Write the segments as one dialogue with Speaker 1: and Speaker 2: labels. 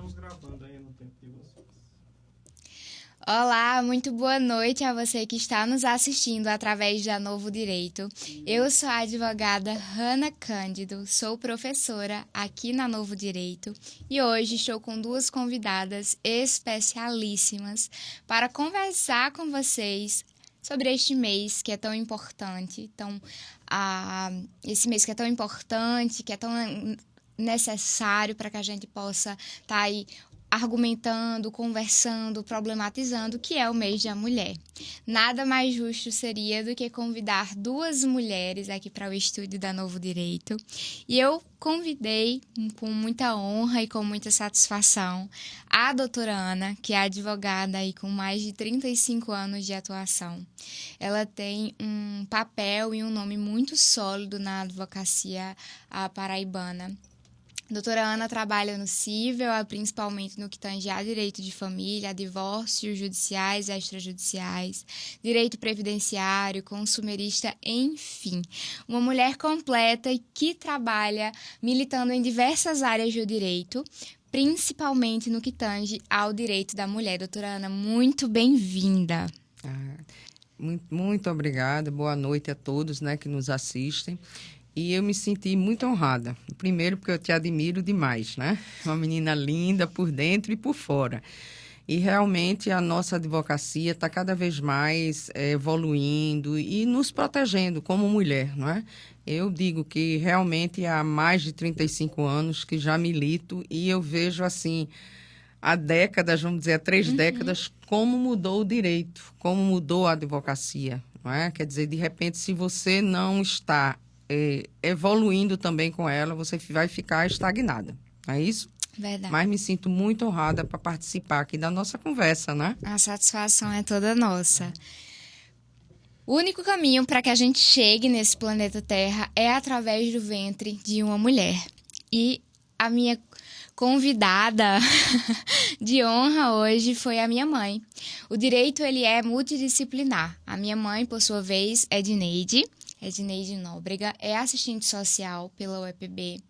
Speaker 1: estamos gravando aí no tempo de vocês.
Speaker 2: Olá, muito boa noite a você que está nos assistindo através da Novo Direito. Eu sou a advogada Hanna Cândido, sou professora aqui na Novo Direito e hoje estou com duas convidadas especialíssimas para conversar com vocês sobre este mês que é tão importante. Então, esse mês que é tão importante, que é tão necessário para que a gente possa estar aí argumentando, conversando, problematizando, que é o mês da mulher. Nada mais justo seria do que convidar duas mulheres aqui para o estúdio da Novo Direito. E eu convidei com muita honra e com muita satisfação a doutora Ana, que é advogada aí com mais de 35 anos de atuação. Ela tem um papel e um nome muito sólido na advocacia paraibana. Doutora Ana trabalha no cível, principalmente no que tange a direito de família, a divórcios judiciais e extrajudiciais, direito previdenciário, consumerista, enfim. Uma mulher completa e que trabalha militando em diversas áreas do direito, principalmente no que tange ao direito da mulher. Doutora Ana, muito bem-vinda.
Speaker 3: Muito obrigada, boa noite a todos, que nos assistem. E eu me senti muito honrada. Primeiro, porque eu te admiro demais, Uma menina linda por dentro e por fora. E realmente a nossa advocacia está cada vez mais evoluindo e nos protegendo como mulher, Eu digo que realmente há mais de 35 anos que já milito e eu vejo assim, há décadas, vamos dizer, há 3 décadas, como mudou o direito, como mudou a advocacia, Quer dizer, de repente, se você não está evoluindo também com ela, você vai ficar estagnada, não é isso?
Speaker 2: Verdade.
Speaker 3: Mas me sinto muito honrada para participar aqui da nossa conversa,
Speaker 2: A satisfação é toda nossa. O único caminho para que a gente chegue nesse planeta Terra é através do ventre de uma mulher. E a minha convidada de honra hoje foi a minha mãe. O direito, ele é multidisciplinar. A minha mãe, por sua vez, é Edneide Nóbrega, é assistente social pela UEPB,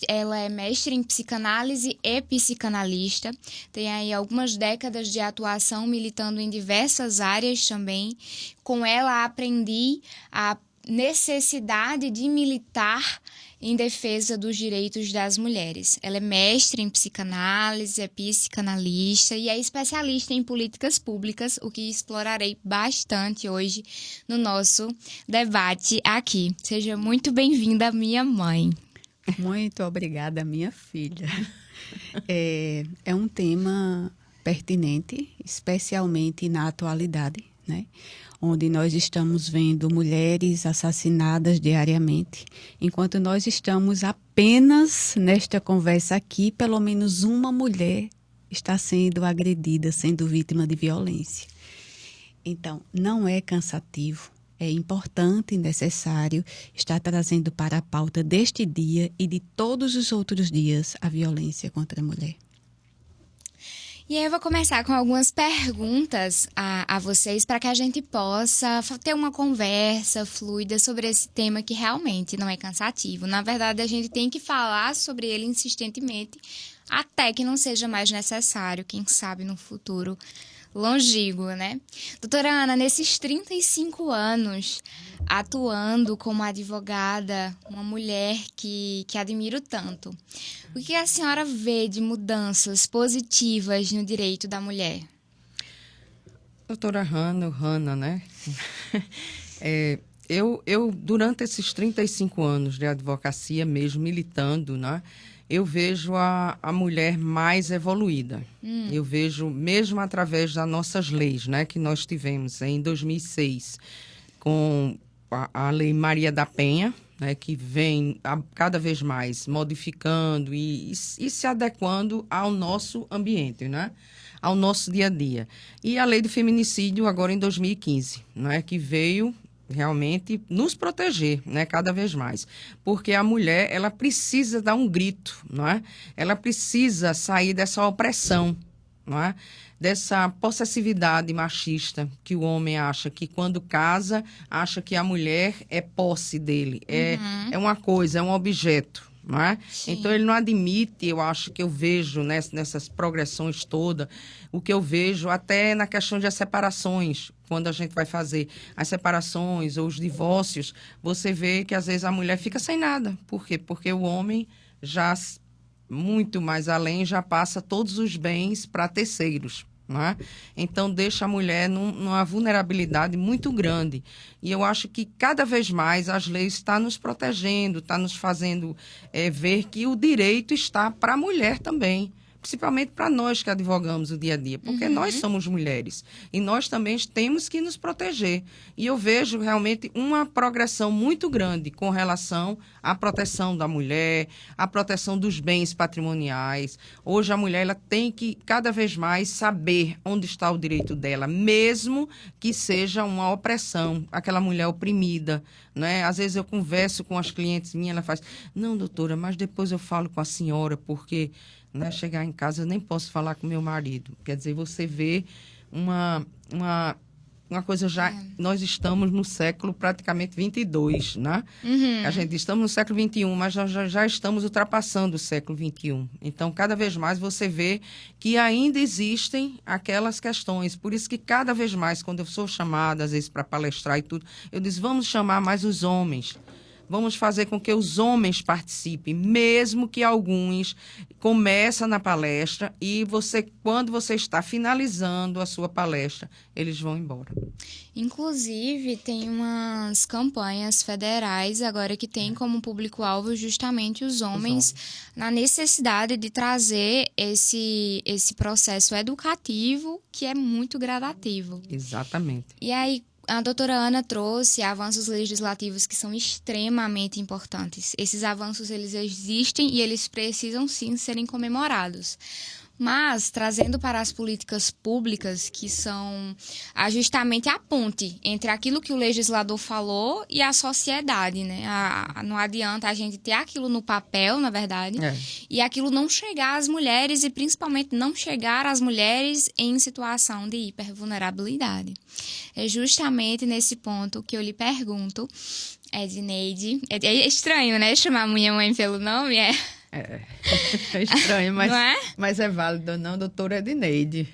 Speaker 2: ela é mestre em psicanálise e psicanalista, tem aí algumas décadas de atuação militando em diversas áreas também. Com ela aprendi a necessidade de militar em defesa dos direitos das mulheres. Ela é mestre em psicanálise, é psicanalista e é especialista em políticas públicas, o que explorarei bastante hoje no nosso debate aqui. Seja muito bem-vinda, minha mãe.
Speaker 4: Muito obrigada, minha filha. É um tema pertinente, especialmente na atualidade, onde nós estamos vendo mulheres assassinadas diariamente. Enquanto nós estamos apenas nesta conversa aqui, pelo menos uma mulher está sendo agredida, sendo vítima de violência. Então, não é cansativo, é importante e necessário estar trazendo para a pauta deste dia e de todos os outros dias a violência contra a mulher.
Speaker 2: E aí eu vou começar com algumas perguntas a vocês para que a gente possa ter uma conversa fluida sobre esse tema que realmente não é cansativo. Na verdade, a gente tem que falar sobre ele insistentemente até que não seja mais necessário, quem sabe no futuro longínquo, Doutora Ana, nesses 35 anos atuando como advogada, uma mulher que admiro tanto, o que a senhora vê de mudanças positivas no direito da mulher?
Speaker 3: Doutora Hanna, Eu, durante esses 35 anos de advocacia mesmo, militando, eu vejo a mulher mais evoluída. Eu vejo, mesmo através das nossas leis, que nós tivemos em 2006, com a Lei Maria da Penha, que vem cada vez mais modificando e se adequando ao nosso ambiente, ao nosso dia a dia. E a Lei do Feminicídio, agora em 2015, que veio realmente nos proteger, cada vez mais. Porque a mulher, ela precisa dar um grito, Ela precisa sair dessa opressão, dessa possessividade machista que o homem acha que quando casa, acha que a mulher é posse dele, é uma coisa, é um objeto, não é?
Speaker 2: Sim.
Speaker 3: Então, ele não admite, eu acho que eu vejo nessas progressões todas, o que eu vejo até na questão das separações, quando a gente vai fazer as separações ou os divórcios, você vê que às vezes a mulher fica sem nada. Por quê? Porque o homem já, muito mais além, já passa todos os bens para terceiros. Não é? Então, deixa a mulher numa vulnerabilidade muito grande. E eu acho que cada vez mais as leis estão nos protegendo, estão nos fazendo ver que o direito está para a mulher também. Principalmente para nós que advogamos o dia a dia, porque nós somos mulheres e nós também temos que nos proteger. E eu vejo realmente uma progressão muito grande com relação à proteção da mulher, à proteção dos bens patrimoniais. Hoje a mulher ela tem que cada vez mais saber onde está o direito dela, mesmo que seja uma opressão, aquela mulher oprimida. Né? Às vezes eu converso com as clientes minhas, ela faz, não, doutora, mas depois eu falo com a senhora, porque... Né? Chegar em casa, eu nem posso falar com meu marido. Quer dizer, você vê uma coisa já... Nós estamos no século praticamente 22, né? A gente estamos no século 21, mas nós já estamos ultrapassando o século 21. Então, cada vez mais você vê que ainda existem aquelas questões. Por isso que cada vez mais, quando eu sou chamada, às vezes, para palestrar e tudo, eu disse, vamos chamar mais os homens. Vamos fazer com que os homens participem, mesmo que alguns começam na palestra e quando você está finalizando a sua palestra, eles vão embora.
Speaker 2: Inclusive, tem umas campanhas federais agora que tem como público-alvo justamente os homens, na necessidade de trazer esse processo educativo que é muito gradativo.
Speaker 3: Exatamente.
Speaker 2: E aí, a doutora Ana trouxe avanços legislativos que são extremamente importantes. Esses avanços, eles existem e eles precisam, sim, serem comemorados. Mas, trazendo para as políticas públicas, que são justamente a ponte entre aquilo que o legislador falou e a sociedade, né? Não adianta a gente ter aquilo no papel, na verdade, e aquilo não chegar às mulheres e, principalmente, não chegar às mulheres em situação de hipervulnerabilidade. É justamente nesse ponto que eu lhe pergunto, Edneide. É estranho, né? Chamar minha mãe pelo nome,
Speaker 3: É estranho, mas,
Speaker 2: não é?
Speaker 3: Mas é válido, não, doutora Edneide.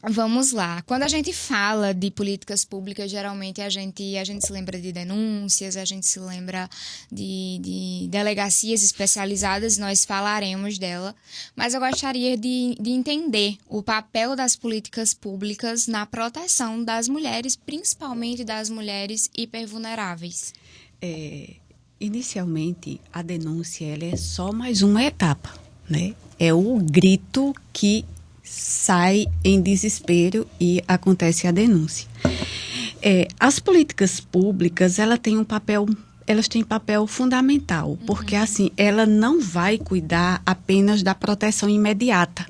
Speaker 2: Vamos lá. Quando a gente fala de políticas públicas, geralmente a gente se lembra de denúncias, a gente se lembra de delegacias especializadas, nós falaremos dela. Mas eu gostaria de entender o papel das políticas públicas na proteção das mulheres, principalmente das mulheres hipervulneráveis.
Speaker 4: Inicialmente, a denúncia ela é só mais uma etapa, né? É o grito que sai em desespero e acontece a denúncia. As políticas públicas, elas têm papel fundamental, porque assim, ela não vai cuidar apenas da proteção imediata,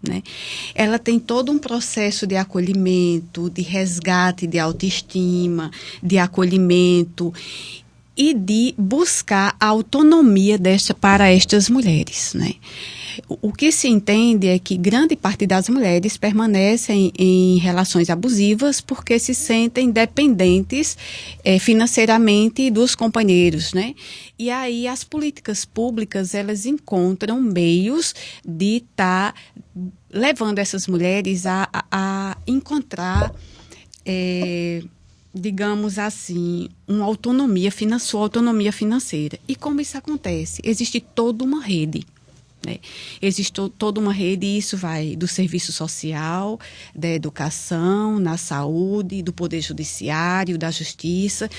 Speaker 4: né? Ela tem todo um processo de acolhimento, de resgate de autoestima, de acolhimento e de buscar a autonomia para estas mulheres, né? O que se entende é que grande parte das mulheres permanecem em relações abusivas porque se sentem dependentes financeiramente dos companheiros, né? E aí as políticas públicas, elas encontram meios de estar levando essas mulheres a encontrar, digamos assim, sua autonomia financeira. E como isso acontece? Existe toda uma rede. Né? Existe toda uma rede, e isso vai do serviço social, da educação, na saúde, do poder judiciário, da justiça.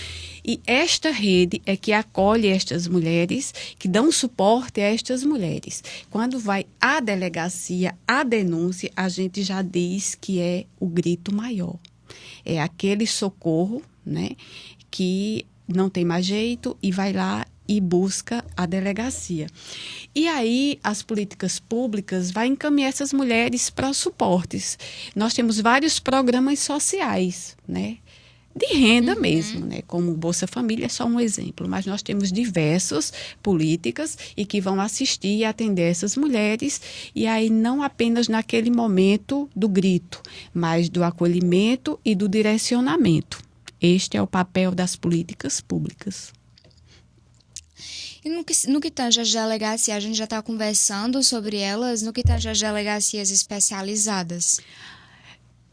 Speaker 4: E esta rede é que acolhe estas mulheres, que dão suporte a estas mulheres. Quando vai à delegacia, à denúncia, a gente já diz que é o grito maior. É aquele socorro, né, que não tem mais jeito e vai lá e busca a delegacia. E aí as políticas públicas vão encaminhar essas mulheres para suportes. Nós temos vários programas sociais, né? De renda mesmo, né? Como Bolsa Família é só um exemplo, mas nós temos diversas políticas e que vão assistir e atender essas mulheres, e aí não apenas naquele momento do grito, mas do acolhimento e do direcionamento. Este é o papel das políticas públicas.
Speaker 2: E no que tange às delegacias, a gente já está conversando sobre elas, no que tange às delegacias especializadas.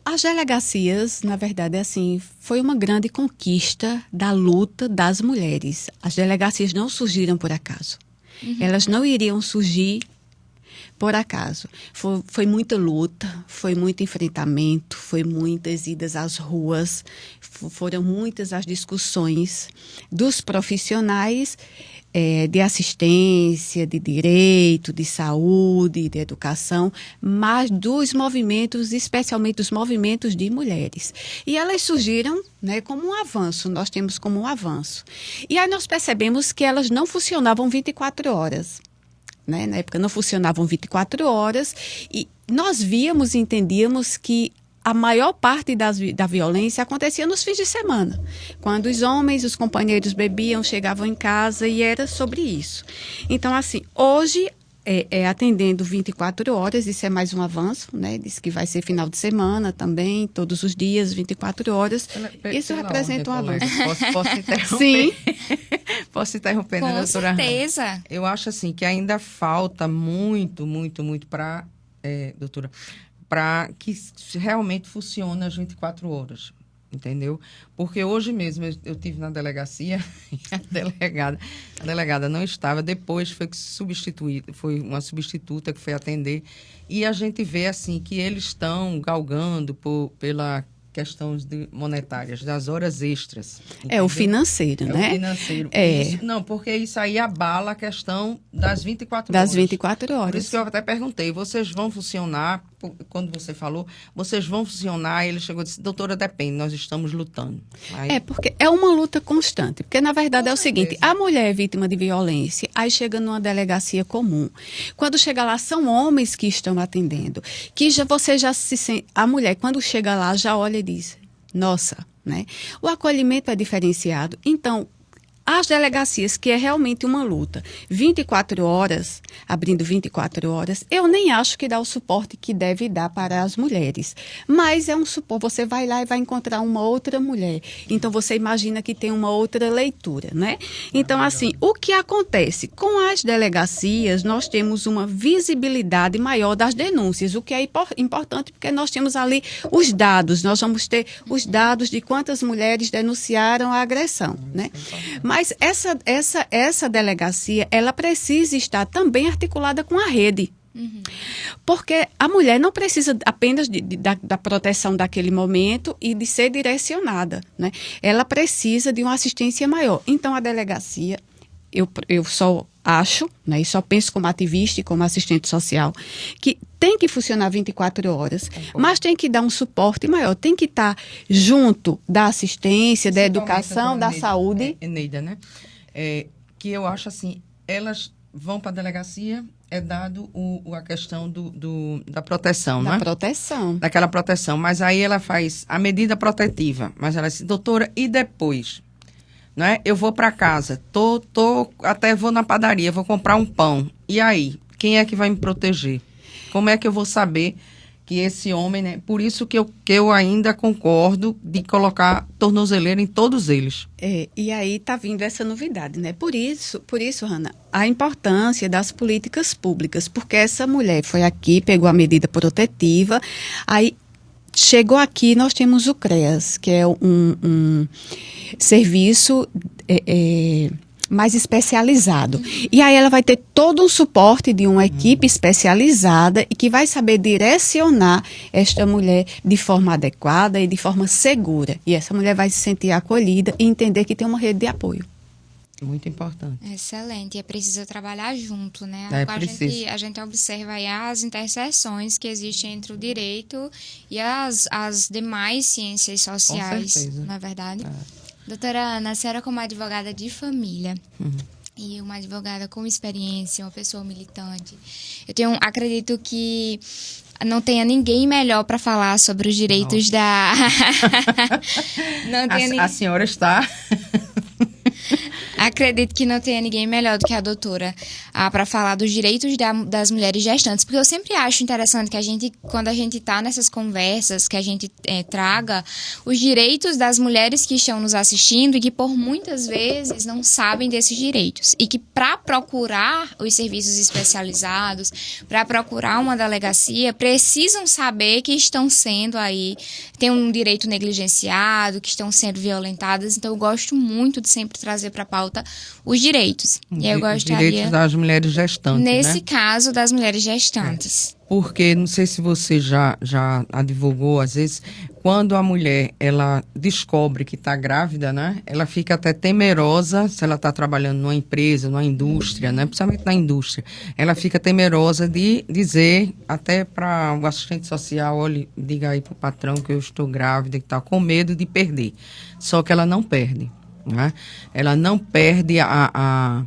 Speaker 4: As delegacias, na verdade, assim, foi uma grande conquista da luta das mulheres. As delegacias não surgiram por acaso. Elas não iriam surgir por acaso. Foi muita luta, foi muito enfrentamento, foi muitas idas às ruas, foram muitas as discussões dos profissionais de assistência, de direito, de saúde, de educação, mas dos movimentos, especialmente os movimentos de mulheres. E elas surgiram, né, como um avanço, nós temos como um avanço. E aí nós percebemos que elas não funcionavam 24 horas. Né? Na época não funcionavam 24 horas e nós víamos e entendíamos que a maior parte da violência acontecia nos fins de semana, quando os homens, os companheiros bebiam, chegavam em casa e era sobre isso. Então, assim, hoje, atendendo 24 horas, isso é mais um avanço, né? Diz que vai ser final de semana também, todos os dias, 24 horas. Isso representa um avanço.
Speaker 3: Posso interromper?
Speaker 4: Sim.
Speaker 3: Posso interromper, né,
Speaker 2: Com
Speaker 3: doutora?
Speaker 2: certeza.
Speaker 3: Eu acho assim que ainda falta muito para, doutora, para que realmente funcione as 24 horas, entendeu? Porque hoje mesmo eu tive na delegacia e a delegada não estava, depois foi substituída, foi uma substituta que foi atender, e a gente vê assim que eles estão galgando pela questões monetárias, das horas extras. Entendeu?
Speaker 4: É o financeiro, né?
Speaker 3: O financeiro.
Speaker 4: É.
Speaker 3: Isso, não, porque isso aí abala a questão das 24
Speaker 4: Das
Speaker 3: horas.
Speaker 4: 24 horas.
Speaker 3: Por isso que eu até perguntei, vocês vão funcionar, quando você falou, vocês vão funcionar, ele chegou e disse, doutora, depende, nós estamos lutando. Aí,
Speaker 4: Porque é uma luta constante. Porque, na verdade, é o seguinte, a mulher é vítima de violência, aí chega numa delegacia comum. Quando chega lá, são homens que estão atendendo. Você já se sente... A mulher, quando chega lá, já olha e diz, nossa, né? O acolhimento é diferenciado. Então, as delegacias, que é realmente uma luta, 24 horas, abrindo 24 horas, eu nem acho que dá o suporte que deve dar para as mulheres. Mas é um suporte, você vai lá e vai encontrar uma outra mulher. Então, você imagina que tem uma outra leitura, né? Então, assim, o que acontece? Com as delegacias, nós temos uma visibilidade maior das denúncias, o que é importante, porque nós temos ali os dados, nós vamos ter os dados de quantas mulheres denunciaram a agressão, né? Mas essa delegacia, ela precisa estar também articulada com a rede. Porque a mulher não precisa apenas da proteção daquele momento e de ser direcionada, né? Ela precisa de uma assistência maior. Então, a delegacia, eu só acho, né, e só penso como ativista e como assistente social, que tem que funcionar 24 horas, mas tem que dar um suporte maior, tem que estar junto da assistência, da educação, da saúde.
Speaker 3: Eneida, né? Que eu acho assim, elas vão para a delegacia, é dado a questão da proteção,
Speaker 4: Da
Speaker 3: né?
Speaker 4: proteção.
Speaker 3: Daquela proteção, mas aí ela faz a medida protetiva, mas ela diz, doutora, e depois? Né? Eu vou para casa, até vou na padaria, vou comprar um pão. E aí, quem é que vai me proteger? Como é que eu vou saber que esse homem, né? Por isso que eu ainda concordo de colocar tornozeleira em todos eles.
Speaker 4: E aí está vindo essa novidade, né? Por isso, Hanna, a importância das políticas públicas, porque essa mulher foi aqui, pegou a medida protetiva, aí chegou aqui, nós temos o CREAS, que é um serviço mais especializado. E aí ela vai ter todo um suporte de uma equipe especializada e que vai saber direcionar esta mulher de forma adequada e de forma segura. E essa mulher vai se sentir acolhida e entender que tem uma rede de apoio.
Speaker 3: Muito importante.
Speaker 2: Excelente. E é preciso trabalhar junto, né? A gente observa aí as interseções que existem entre o direito e as demais ciências sociais,
Speaker 3: Com certeza.
Speaker 2: não é verdade? Doutora Ana, a senhora como advogada de família e uma advogada com experiência, uma pessoa militante, acredito que não tenha ninguém melhor para falar sobre os direitos da...
Speaker 3: A senhora está...
Speaker 2: Acredito que não tenha ninguém melhor do que a doutora para falar dos direitos das mulheres gestantes, porque eu sempre acho interessante que quando a gente está nessas conversas, que a gente traga os direitos das mulheres que estão nos assistindo e que por muitas vezes não sabem desses direitos. E que para procurar os serviços especializados, para procurar uma delegacia, precisam saber que estão sendo aí, tem um direito negligenciado, que estão sendo violentadas. Então eu gosto muito de sempre trazer para a pauta os direitos. E eu gostaria...
Speaker 3: Direitos das mulheres gestantes,
Speaker 2: nesse caso, das mulheres gestantes.
Speaker 3: Porque, não sei se você já advogou, às vezes, quando a mulher, ela descobre que está grávida, né? Ela fica até temerosa, se ela está trabalhando numa empresa, numa indústria, né? Principalmente na indústria. Ela fica temerosa de dizer, até para o assistente social, olha, diga aí para o patrão que eu estou grávida, que está com medo de perder. Só que ela não perde, né? Ela não perde a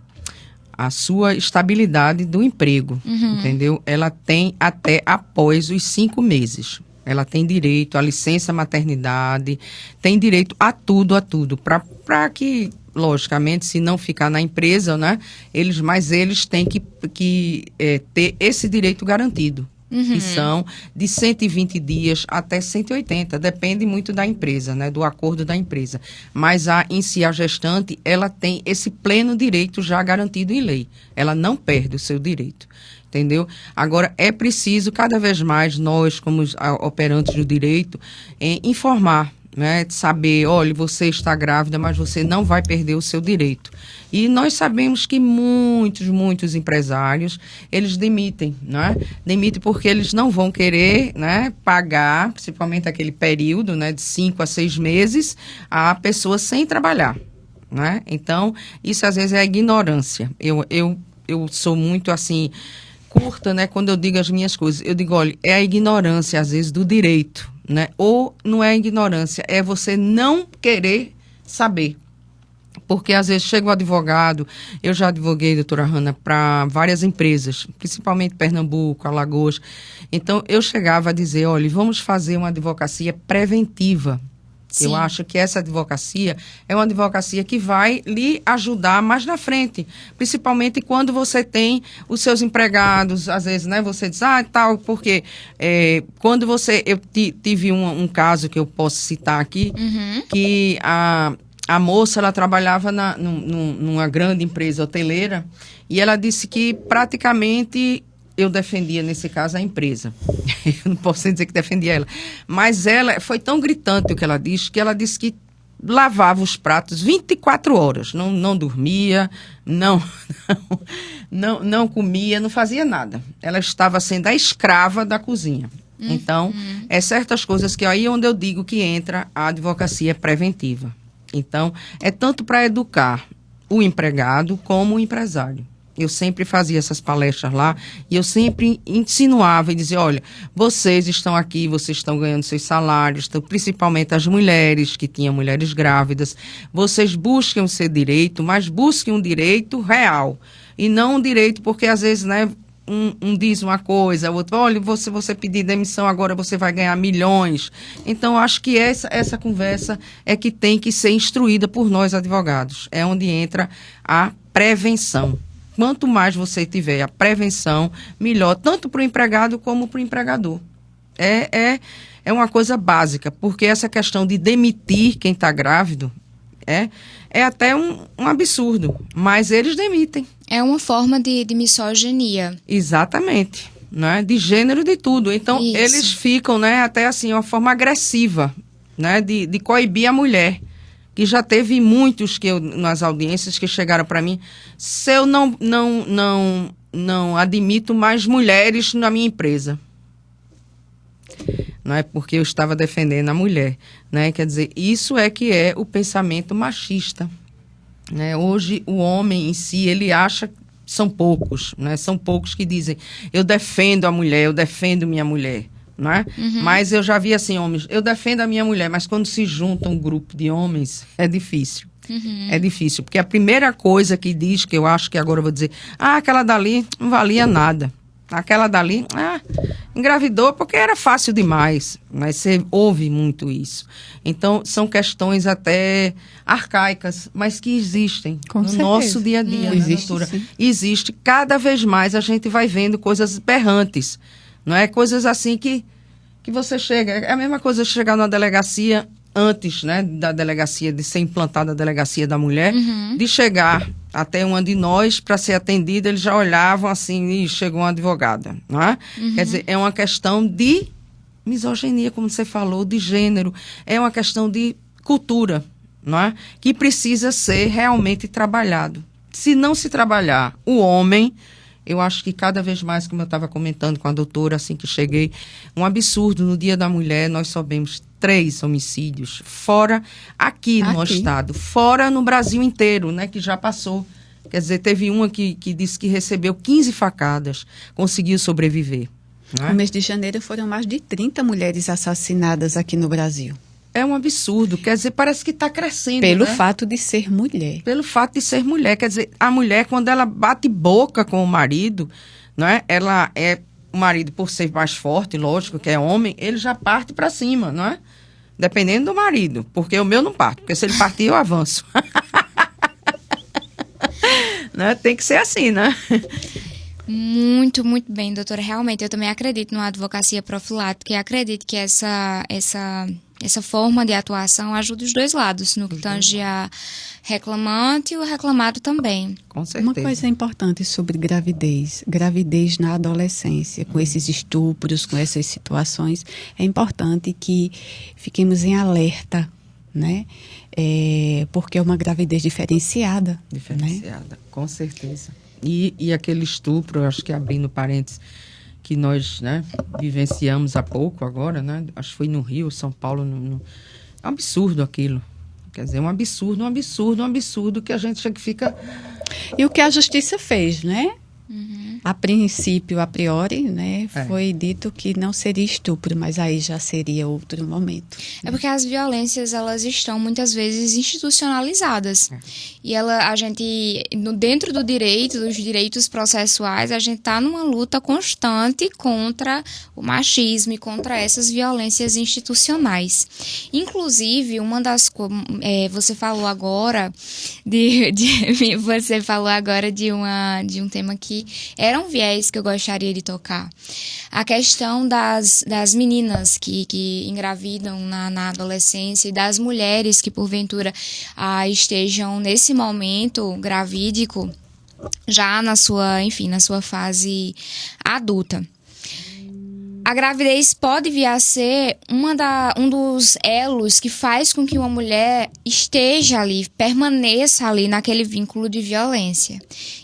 Speaker 3: sua estabilidade do emprego, entendeu? Ela tem até após os 5 meses. Ela tem direito à licença maternidade, tem direito a tudo, para que, logicamente, se não ficar na empresa, né? Mas eles têm que ter esse direito garantido. Que são de 120 dias até 180, depende muito da empresa, né, do acordo da empresa. Mas em si a gestante, ela tem esse pleno direito já garantido em lei. Ela não perde o seu direito, entendeu? Agora, é preciso cada vez mais nós, como operantes do direito, informar, né, de saber, olha, você está grávida, mas você não vai perder o seu direito. E nós sabemos que muitos empresários, eles demitem, né? Demitem porque eles não vão querer, né, pagar, principalmente aquele período, né, de 5 a 6 meses, a pessoa sem trabalhar, né? Então, isso às vezes é a ignorância. Eu sou muito, assim, curta, né, quando eu digo as minhas coisas. Eu digo, olha, é a ignorância, às vezes, do direito, né? Ou não é ignorância, é você não querer saber. Porque às vezes chega o advogado, eu já advoguei, doutora Hanna, para várias empresas, principalmente Pernambuco, Alagoas. Então eu chegava a dizer, olha, vamos fazer uma advocacia preventiva. Sim. Eu acho que essa advocacia é uma advocacia que vai lhe ajudar mais na frente, principalmente quando você tem os seus empregados, às vezes, né, você diz, tal, porque quando eu tive um caso que eu posso citar aqui, que a moça, ela trabalhava numa grande empresa hoteleira e ela disse que praticamente eu defendia, nesse caso, a empresa. Eu não posso dizer que defendia ela. Mas ela foi tão gritante o que ela disse que lavava os pratos 24 horas. Não dormia, não comia, não fazia nada. Ela estava sendo a escrava da cozinha. Então, é certas coisas que aí é onde eu digo que entra a advocacia preventiva. Então, é tanto para educar o empregado como o empresário. Eu sempre fazia essas palestras lá e eu sempre insinuava e dizia, olha, vocês estão aqui, vocês estão ganhando seus salários, principalmente as mulheres, que tinham mulheres grávidas, vocês busquem o seu direito, mas busquem um direito real. E não um direito porque, às vezes, né, um diz uma coisa, o outro, olha, você pedir demissão, agora você vai ganhar milhões. Então, acho que essa conversa é que tem que ser instruída por nós, advogados. É onde entra a prevenção. Quanto mais você tiver a prevenção, melhor, tanto para o empregado como para o empregador. É uma coisa básica, porque essa questão de demitir quem está grávido é até um absurdo, mas eles demitem.
Speaker 2: É uma forma de misoginia.
Speaker 3: Exatamente, né? De gênero, de tudo. Então, isso. Eles ficam, né, até assim, uma forma agressiva, né, de coibir a mulher. Que já teve muitos nas audiências que chegaram para mim, se eu não admito mais mulheres na minha empresa. Não é porque eu estava defendendo a mulher, né? Quer dizer, isso é que é o pensamento machista, né? Hoje o homem em si, ele acha, são poucos, né? São poucos que dizem, eu defendo a mulher, eu defendo minha mulher, não é? Mas eu já vi assim, homens, eu defendo a minha mulher, mas quando se junta um grupo de homens, é difícil. É difícil, porque a primeira coisa que diz, que eu acho que agora eu vou dizer, aquela dali não valia nada. Aquela dali, engravidou porque era fácil demais, mas você ouve muito isso. Então, são questões até arcaicas, mas que existem
Speaker 4: Com
Speaker 3: no
Speaker 4: certeza.
Speaker 3: nosso dia a dia, né,
Speaker 4: Existe,
Speaker 3: doutora?
Speaker 4: sim.
Speaker 3: Existe. Cada vez mais a gente vai vendo coisas berrantes, não é? Coisas assim que você chega... É a mesma coisa chegar numa delegacia antes, né, da delegacia, de ser implantada a delegacia da mulher, de chegar até uma de nós para ser atendida, eles já olhavam assim, e chegou uma advogada, não é? Quer dizer, é uma questão de misoginia, como você falou, de gênero, é uma questão de cultura, não é? Que precisa ser realmente trabalhado. Se não se trabalhar o homem, eu acho que cada vez mais, como eu estava comentando com a doutora assim que cheguei, um absurdo, no Dia da Mulher nós soubemos 3 homicídios, fora aqui no estado, fora no Brasil inteiro, né, que já passou. Quer dizer, teve uma que disse que recebeu 15 facadas, conseguiu sobreviver. Né?
Speaker 4: No mês de janeiro foram mais de 30 mulheres assassinadas aqui no Brasil.
Speaker 3: É um absurdo, quer dizer, parece que está crescendo.
Speaker 4: Pelo
Speaker 3: né?
Speaker 4: fato de ser mulher.
Speaker 3: Pelo fato de ser mulher, quer dizer, a mulher, quando ela bate boca com o marido, não é? Ela é... O marido, por ser mais forte, lógico, que é homem, ele já parte para cima, não é? Dependendo do marido, porque o meu não parte, porque se ele partir, eu avanço. Né? Tem que ser assim, né?
Speaker 2: Muito, muito bem, doutora. Realmente, eu também acredito numa advocacia profilática e acredito que essa forma de atuação ajuda os dois lados, no que tange a reclamante e o reclamado também.
Speaker 3: Com certeza.
Speaker 4: Uma coisa importante sobre gravidez. Gravidez na adolescência, com esses estupros, com essas situações, é importante que fiquemos em alerta, né? Porque é uma gravidez diferenciada.
Speaker 3: Diferenciada,
Speaker 4: né?
Speaker 3: Com certeza. E aquele estupro, eu acho que abrindo parênteses, que nós, né, vivenciamos há pouco agora, né? Acho que foi no Rio, São Paulo. É um absurdo aquilo. Quer dizer, um absurdo que a gente chega que fica...
Speaker 4: E o que a justiça fez, né? A princípio, a priori, né, foi dito que não seria estupro, mas aí já seria outro momento.
Speaker 2: É porque as violências, elas estão muitas vezes institucionalizadas. E a gente, dentro do direito, dos direitos processuais, a gente está numa luta constante contra o machismo e contra essas violências institucionais. Inclusive, uma das você falou agora de um tema que era um viés que eu gostaria de tocar. A questão das meninas que engravidam na adolescência e das mulheres que, porventura, estejam nesse momento gravídico, já na sua fase adulta. A gravidez pode vir a ser um dos elos que faz com que uma mulher esteja ali, permaneça ali naquele vínculo de violência.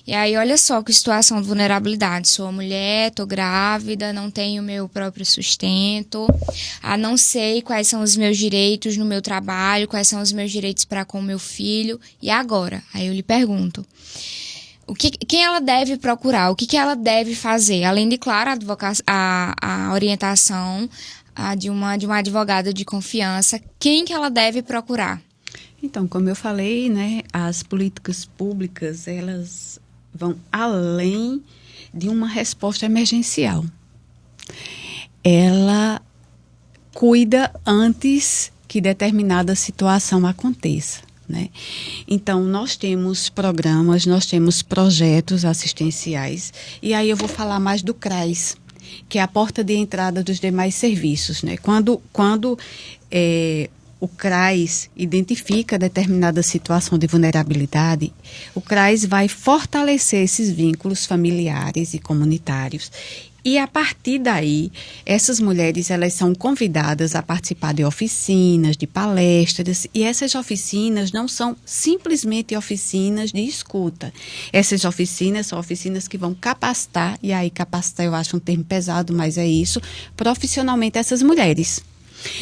Speaker 2: E aí, olha só que situação de vulnerabilidade. Sou mulher, tô grávida, não tenho meu próprio sustento, não sei quais são os meus direitos no meu trabalho, quais são os meus direitos para com o meu filho. E agora? Aí eu lhe pergunto. Quem ela deve procurar? O que ela deve fazer? Além de, claro, a orientação de uma advogada de confiança, quem que ela deve procurar?
Speaker 4: Então, como eu falei, né, as políticas públicas, elas vão além de uma resposta emergencial. Ela cuida antes que determinada situação aconteça. Né? Então, nós temos programas, nós temos projetos assistenciais, e aí eu vou falar mais do CRAS, que é a porta de entrada dos demais serviços. Né? Quando o CRAS identifica determinada situação de vulnerabilidade, o CRAS vai fortalecer esses vínculos familiares e comunitários. E, a partir daí, essas mulheres elas são convidadas a participar de oficinas, de palestras, e essas oficinas não são simplesmente oficinas de escuta. Essas oficinas são oficinas que vão capacitar, e aí capacitar eu acho um termo pesado, mas é isso, profissionalmente essas mulheres.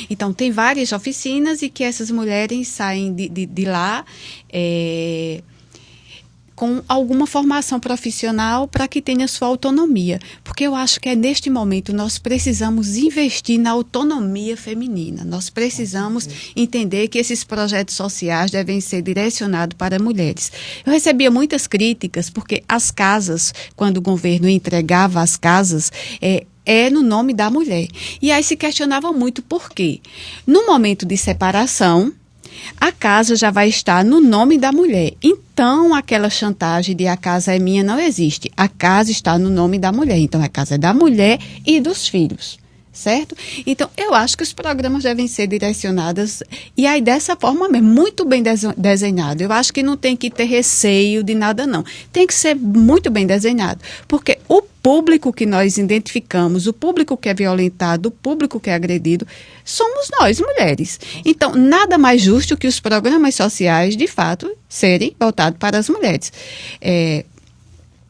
Speaker 4: Então, tem várias oficinas e que essas mulheres saem de lá com alguma formação profissional para que tenha sua autonomia. Porque eu acho que neste momento nós precisamos investir na autonomia feminina. Nós precisamos entender que esses projetos sociais devem ser direcionados para mulheres. Eu recebia muitas críticas porque as casas, quando o governo entregava as casas, é no nome da mulher. E aí se questionava muito por quê. No momento de separação, a casa já vai estar no nome da mulher. Então, aquela chantagem de a casa é minha não existe. A casa está no nome da mulher. Então, a casa é da mulher e dos filhos. Certo? Então, eu acho que os programas devem ser direcionados e aí dessa forma mesmo, muito bem desenhado. Eu acho que não tem que ter receio de nada, não. Tem que ser muito bem desenhado, porque o público que nós identificamos, o público que é violentado, o público que é agredido, somos nós, mulheres. Então, nada mais justo que os programas sociais, de fato, serem voltados para as mulheres.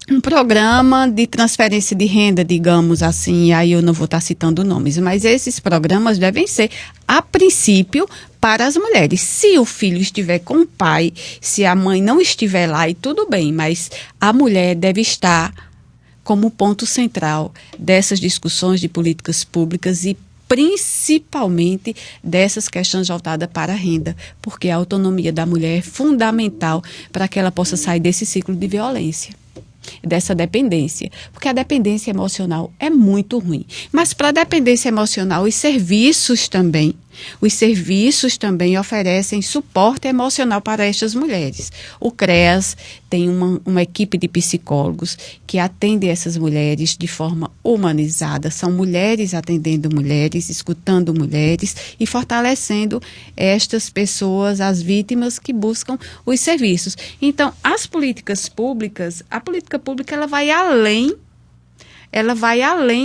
Speaker 4: Um programa de transferência de renda, digamos assim, aí eu não vou estar citando nomes, mas esses programas devem ser, a princípio, para as mulheres. Se o filho estiver com o pai, se a mãe não estiver lá, e tudo bem, mas a mulher deve estar como ponto central dessas discussões de políticas públicas e principalmente dessas questões voltadas para a renda, porque a autonomia da mulher é fundamental para que ela possa sair desse ciclo de violência, dessa dependência, porque a dependência emocional é muito ruim. Mas para a dependência emocional, os serviços também oferecem suporte emocional para estas mulheres. O CREAS tem uma equipe de psicólogos que atende essas mulheres de forma humanizada. São mulheres atendendo mulheres, escutando mulheres e fortalecendo estas pessoas, as vítimas que buscam os serviços. Então, as políticas públicas, a política pública ela vai além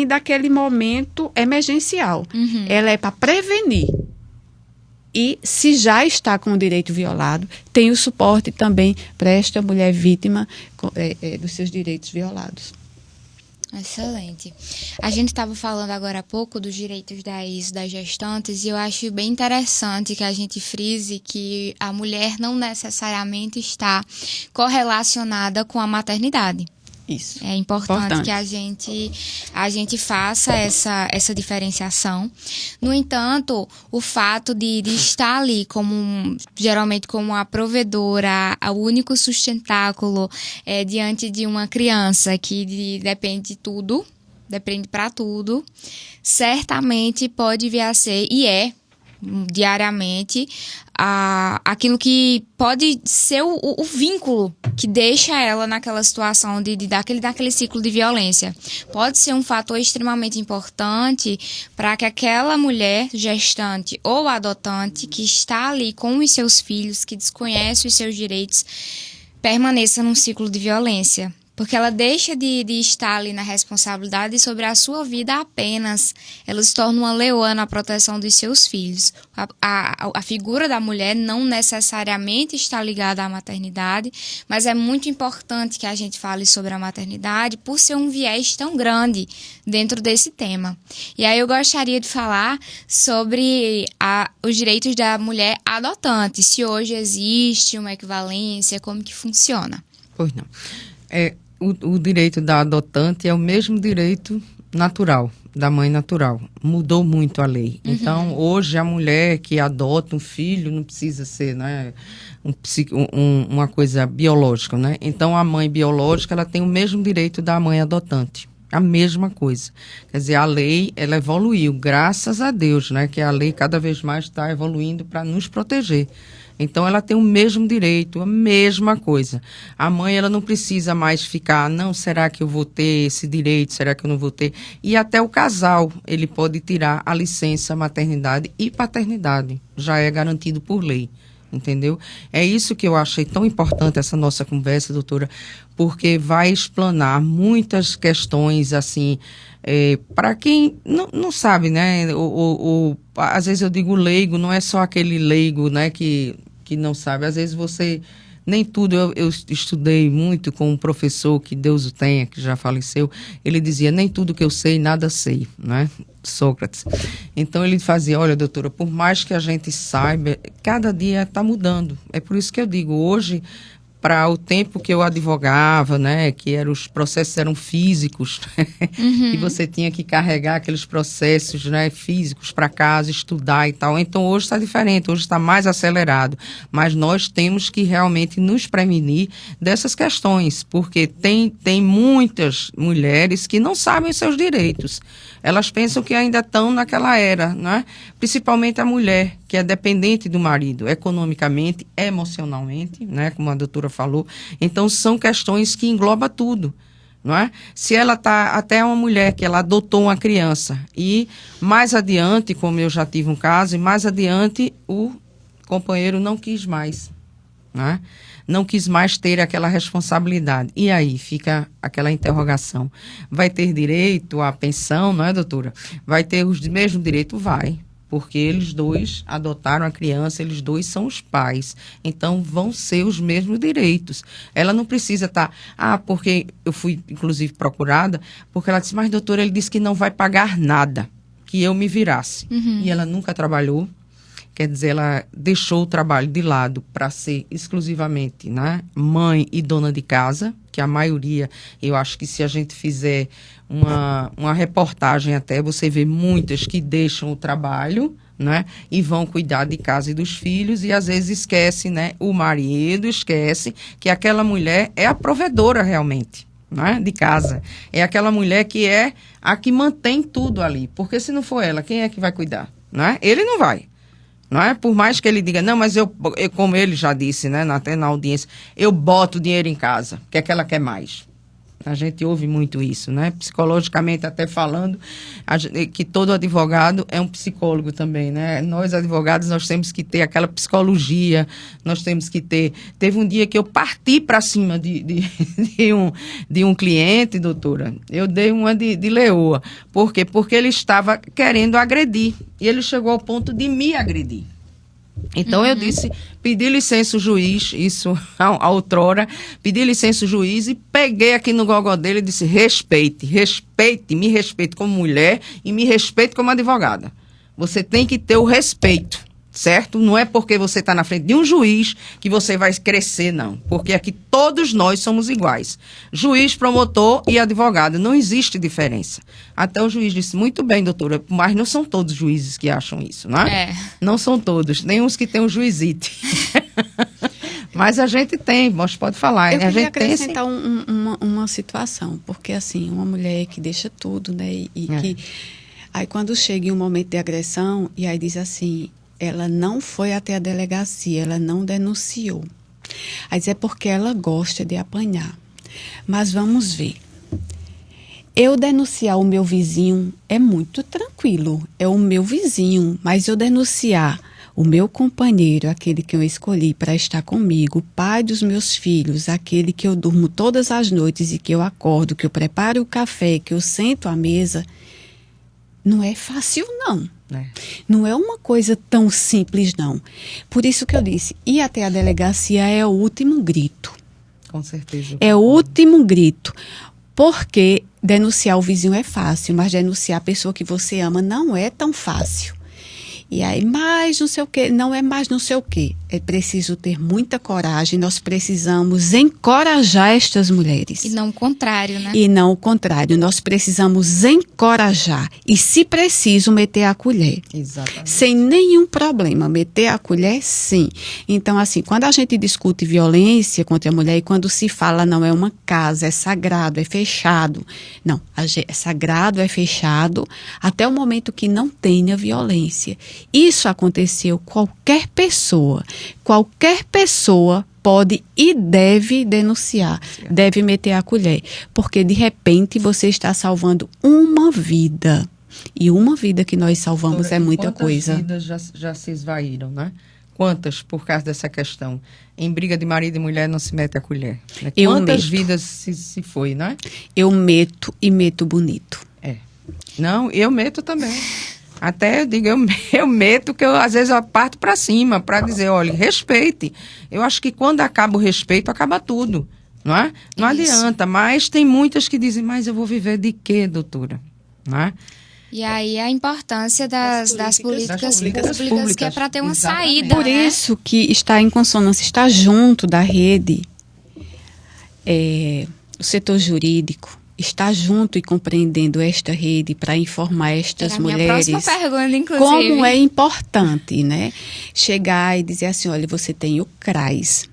Speaker 4: daquele momento emergencial. Uhum. Ela é para prevenir. E se já está com o direito violado, tem o suporte também para esta mulher vítima dos seus direitos violados.
Speaker 2: Excelente. A gente estava falando agora há pouco dos direitos das gestantes e eu acho bem interessante que a gente frise que a mulher não necessariamente está correlacionada com a maternidade.
Speaker 4: Isso.
Speaker 2: É importante que a gente faça essa diferenciação. No entanto, o fato de estar ali geralmente como a provedora, o único sustentáculo diante de uma criança que depende de tudo, depende para tudo, certamente pode vir a ser, e é, diariamente, aquilo que pode ser o vínculo que deixa ela naquela situação daquele ciclo de violência. Pode ser um fator extremamente importante para que aquela mulher gestante ou adotante que está ali com os seus filhos, que desconhece os seus direitos, permaneça num ciclo de violência. Porque ela deixa de estar ali na responsabilidade sobre a sua vida apenas. Ela se torna uma leoa na proteção dos seus filhos. A figura da mulher não necessariamente está ligada à maternidade, mas é muito importante que a gente fale sobre a maternidade por ser um viés tão grande dentro desse tema. E aí eu gostaria de falar sobre os direitos da mulher adotante. Se hoje existe uma equivalência, como que funciona?
Speaker 3: Pois não. O direito da adotante é o mesmo direito natural, da mãe natural. Mudou muito a lei. Uhum. Então, hoje, a mulher que adota um filho não precisa ser, né, uma coisa biológica, né? Então, a mãe biológica ela tem o mesmo direito da mãe adotante. A mesma coisa. Quer dizer, a lei, ela evoluiu, graças a Deus, né? Que a lei cada vez mais está evoluindo para nos proteger. Então, ela tem o mesmo direito, a mesma coisa. A mãe, ela não precisa mais ficar, não, será que eu vou ter esse direito, será que eu não vou ter? E até o casal, ele pode tirar a licença maternidade e paternidade, já é garantido por lei, entendeu? É isso que eu achei tão importante essa nossa conversa, doutora, porque vai explanar muitas questões, assim, para quem não sabe, né? Às vezes eu digo leigo, não é só aquele leigo, né, que não sabe. Às vezes você... Nem tudo... Eu estudei muito com um professor, que Deus o tenha, que já faleceu. Ele dizia, nem tudo que eu sei, nada sei, né? Sócrates. Então, ele fazia, olha, doutora, por mais que a gente saiba, cada dia está mudando. É por isso que eu digo, hoje... para o tempo que eu advogava, né, que os processos eram físicos, e você tinha que carregar aqueles processos, né, físicos para casa, estudar e tal. Então hoje está diferente, hoje está mais acelerado, mas nós temos que realmente nos prevenir dessas questões, porque tem muitas mulheres que não sabem os seus direitos. Elas pensam que ainda estão naquela era, né? Principalmente a mulher, que é dependente do marido, economicamente, emocionalmente, né? Como a doutora falou. Então, são questões que englobam tudo, não é? Se ela está, até uma mulher que ela adotou uma criança e mais adiante, como eu já tive um caso, e mais adiante o companheiro não quis mais, né? Não quis mais ter aquela responsabilidade. E aí fica aquela interrogação. Vai ter direito à pensão, não é, doutora? Vai ter os mesmos direitos? Vai. Porque eles dois adotaram a criança, eles dois são os pais. Então, vão ser os mesmos direitos. Ela não precisa estar... porque eu fui, inclusive, procurada, porque ela disse, mas, doutora, ele disse que não vai pagar nada, que eu me virasse. E ela nunca trabalhou. Quer dizer, ela deixou o trabalho de lado para ser exclusivamente, né, mãe e dona de casa, que a maioria, eu acho que se a gente fizer uma reportagem até, você vê muitas que deixam o trabalho, né, e vão cuidar de casa e dos filhos e às vezes esquece, né, o marido esquece que aquela mulher é a provedora realmente, né, de casa. É aquela mulher que é a que mantém tudo ali, porque se não for ela, quem é que vai cuidar? Né? Ele não vai. Não é? Por mais que ele diga, não, mas eu como ele já disse, né, até na audiência, eu boto dinheiro em casa, o que é que ela quer mais? A gente ouve muito isso, né? Psicologicamente até falando, que todo advogado é um psicólogo também, né? Nós, advogados, nós temos que ter aquela psicologia, nós temos que ter... Teve um dia que eu parti para cima de um cliente, doutora, eu dei uma de leoa. Por quê? Porque ele estava querendo agredir, e ele chegou ao ponto de me agredir. Então eu disse, pedi licença ao juiz, isso a outrora, pedi licença ao juiz e peguei aqui no gogó dele e disse, me respeite como mulher e me respeite como advogada. Você tem que ter o respeito, certo? Não é porque você está na frente de um juiz que você vai crescer, não. Porque aqui todos nós somos iguais. Juiz, promotor e advogado, não existe diferença. Até o juiz disse, muito bem, doutora, mas não são todos juízes que acham isso, não é? Não são todos, nem uns que têm um juizite. Mas a gente tem, você pode falar.
Speaker 4: Eu
Speaker 3: a
Speaker 4: queria
Speaker 3: gente
Speaker 4: acrescentar
Speaker 3: tem,
Speaker 4: uma situação, porque assim, uma mulher que deixa tudo, né, que... Aí quando chega em um momento de agressão, e aí diz assim, ela não foi até a delegacia, ela não denunciou. Aí diz, é porque ela gosta de apanhar. Mas vamos ver. Eu denunciar o meu vizinho é muito tranquilo, é o meu vizinho, mas eu denunciar o meu companheiro, aquele que eu escolhi para estar comigo, o pai dos meus filhos, aquele que eu durmo todas as noites e que eu acordo, que eu preparo o café, que eu sento à mesa, não é fácil, não. Não é uma coisa tão simples, não. Por isso que eu disse, ir até a delegacia é o último grito.
Speaker 3: Com certeza.
Speaker 4: É o último grito. Porque denunciar o vizinho é fácil, mas denunciar a pessoa que você ama não é tão fácil. E aí, mais não sei o quê, não é mais não sei o quê. É preciso ter muita coragem, nós precisamos encorajar estas mulheres.
Speaker 2: E não o contrário, né?
Speaker 4: E não o contrário, nós precisamos encorajar. E, se preciso, meter a colher.
Speaker 3: Exatamente.
Speaker 4: Sem nenhum problema, meter a colher, sim. Então, assim, quando a gente discute violência contra a mulher, e quando se fala não é uma casa, é sagrado, é fechado. Não, é sagrado, é fechado, até o momento que não tenha violência. Isso aconteceu, qualquer pessoa pode e deve denunciar, deve meter a colher, porque de repente você está salvando uma vida. E uma vida que nós salvamos, doutora, é muita coisa.
Speaker 3: Quantas vidas já se esvaíram, né? Quantas por causa dessa questão? Em briga de marido e mulher não se mete a colher. Né? Quantas vidas se foi, né?
Speaker 4: Eu meto e meto bonito.
Speaker 3: Não, eu meto também. Até eu digo, eu meto, que eu às vezes eu parto para cima, para dizer, olha, respeite. Eu acho que quando acaba o respeito, acaba tudo, não é? Não adianta, mas tem muitas que dizem, mas eu vou viver de quê, doutora? Não é?
Speaker 2: E aí a importância das políticas públicas, que é para ter uma
Speaker 3: Exatamente.
Speaker 2: saída.
Speaker 4: Por isso que está em consonância, está junto da rede, o setor jurídico está junto e compreendendo esta rede para informar estas
Speaker 2: Era a minha
Speaker 4: mulheres
Speaker 2: próxima pergunta, inclusive.
Speaker 4: como é importante, né? Chegar e dizer assim, olha, você tem o CRAS.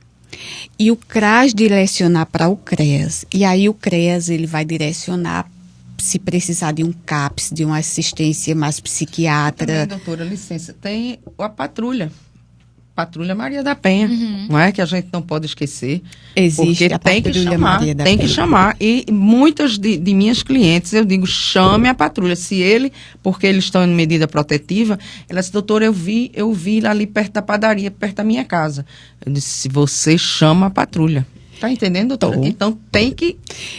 Speaker 4: E o CRAS direcionar para o CREAS. E aí o CREAS ele vai direcionar se precisar de um CAPS, de uma assistência mais psiquiatra.
Speaker 3: Também, doutora, licença, tem a patrulha Maria da Penha, não é? Que a gente não pode esquecer.
Speaker 4: Existe
Speaker 3: porque
Speaker 4: a
Speaker 3: tem que
Speaker 4: Patrulha
Speaker 3: chamar,
Speaker 4: Maria da
Speaker 3: tem que
Speaker 4: Penha.
Speaker 3: chamar. E muitas de minhas clientes, eu digo, chame a patrulha. Se ele, porque eles estão em medida protetiva, ela disse, doutora, eu vi ali perto da padaria, perto da minha casa. Eu disse, se você chama a patrulha. Tá entendendo, doutora?
Speaker 4: Tô.
Speaker 3: Então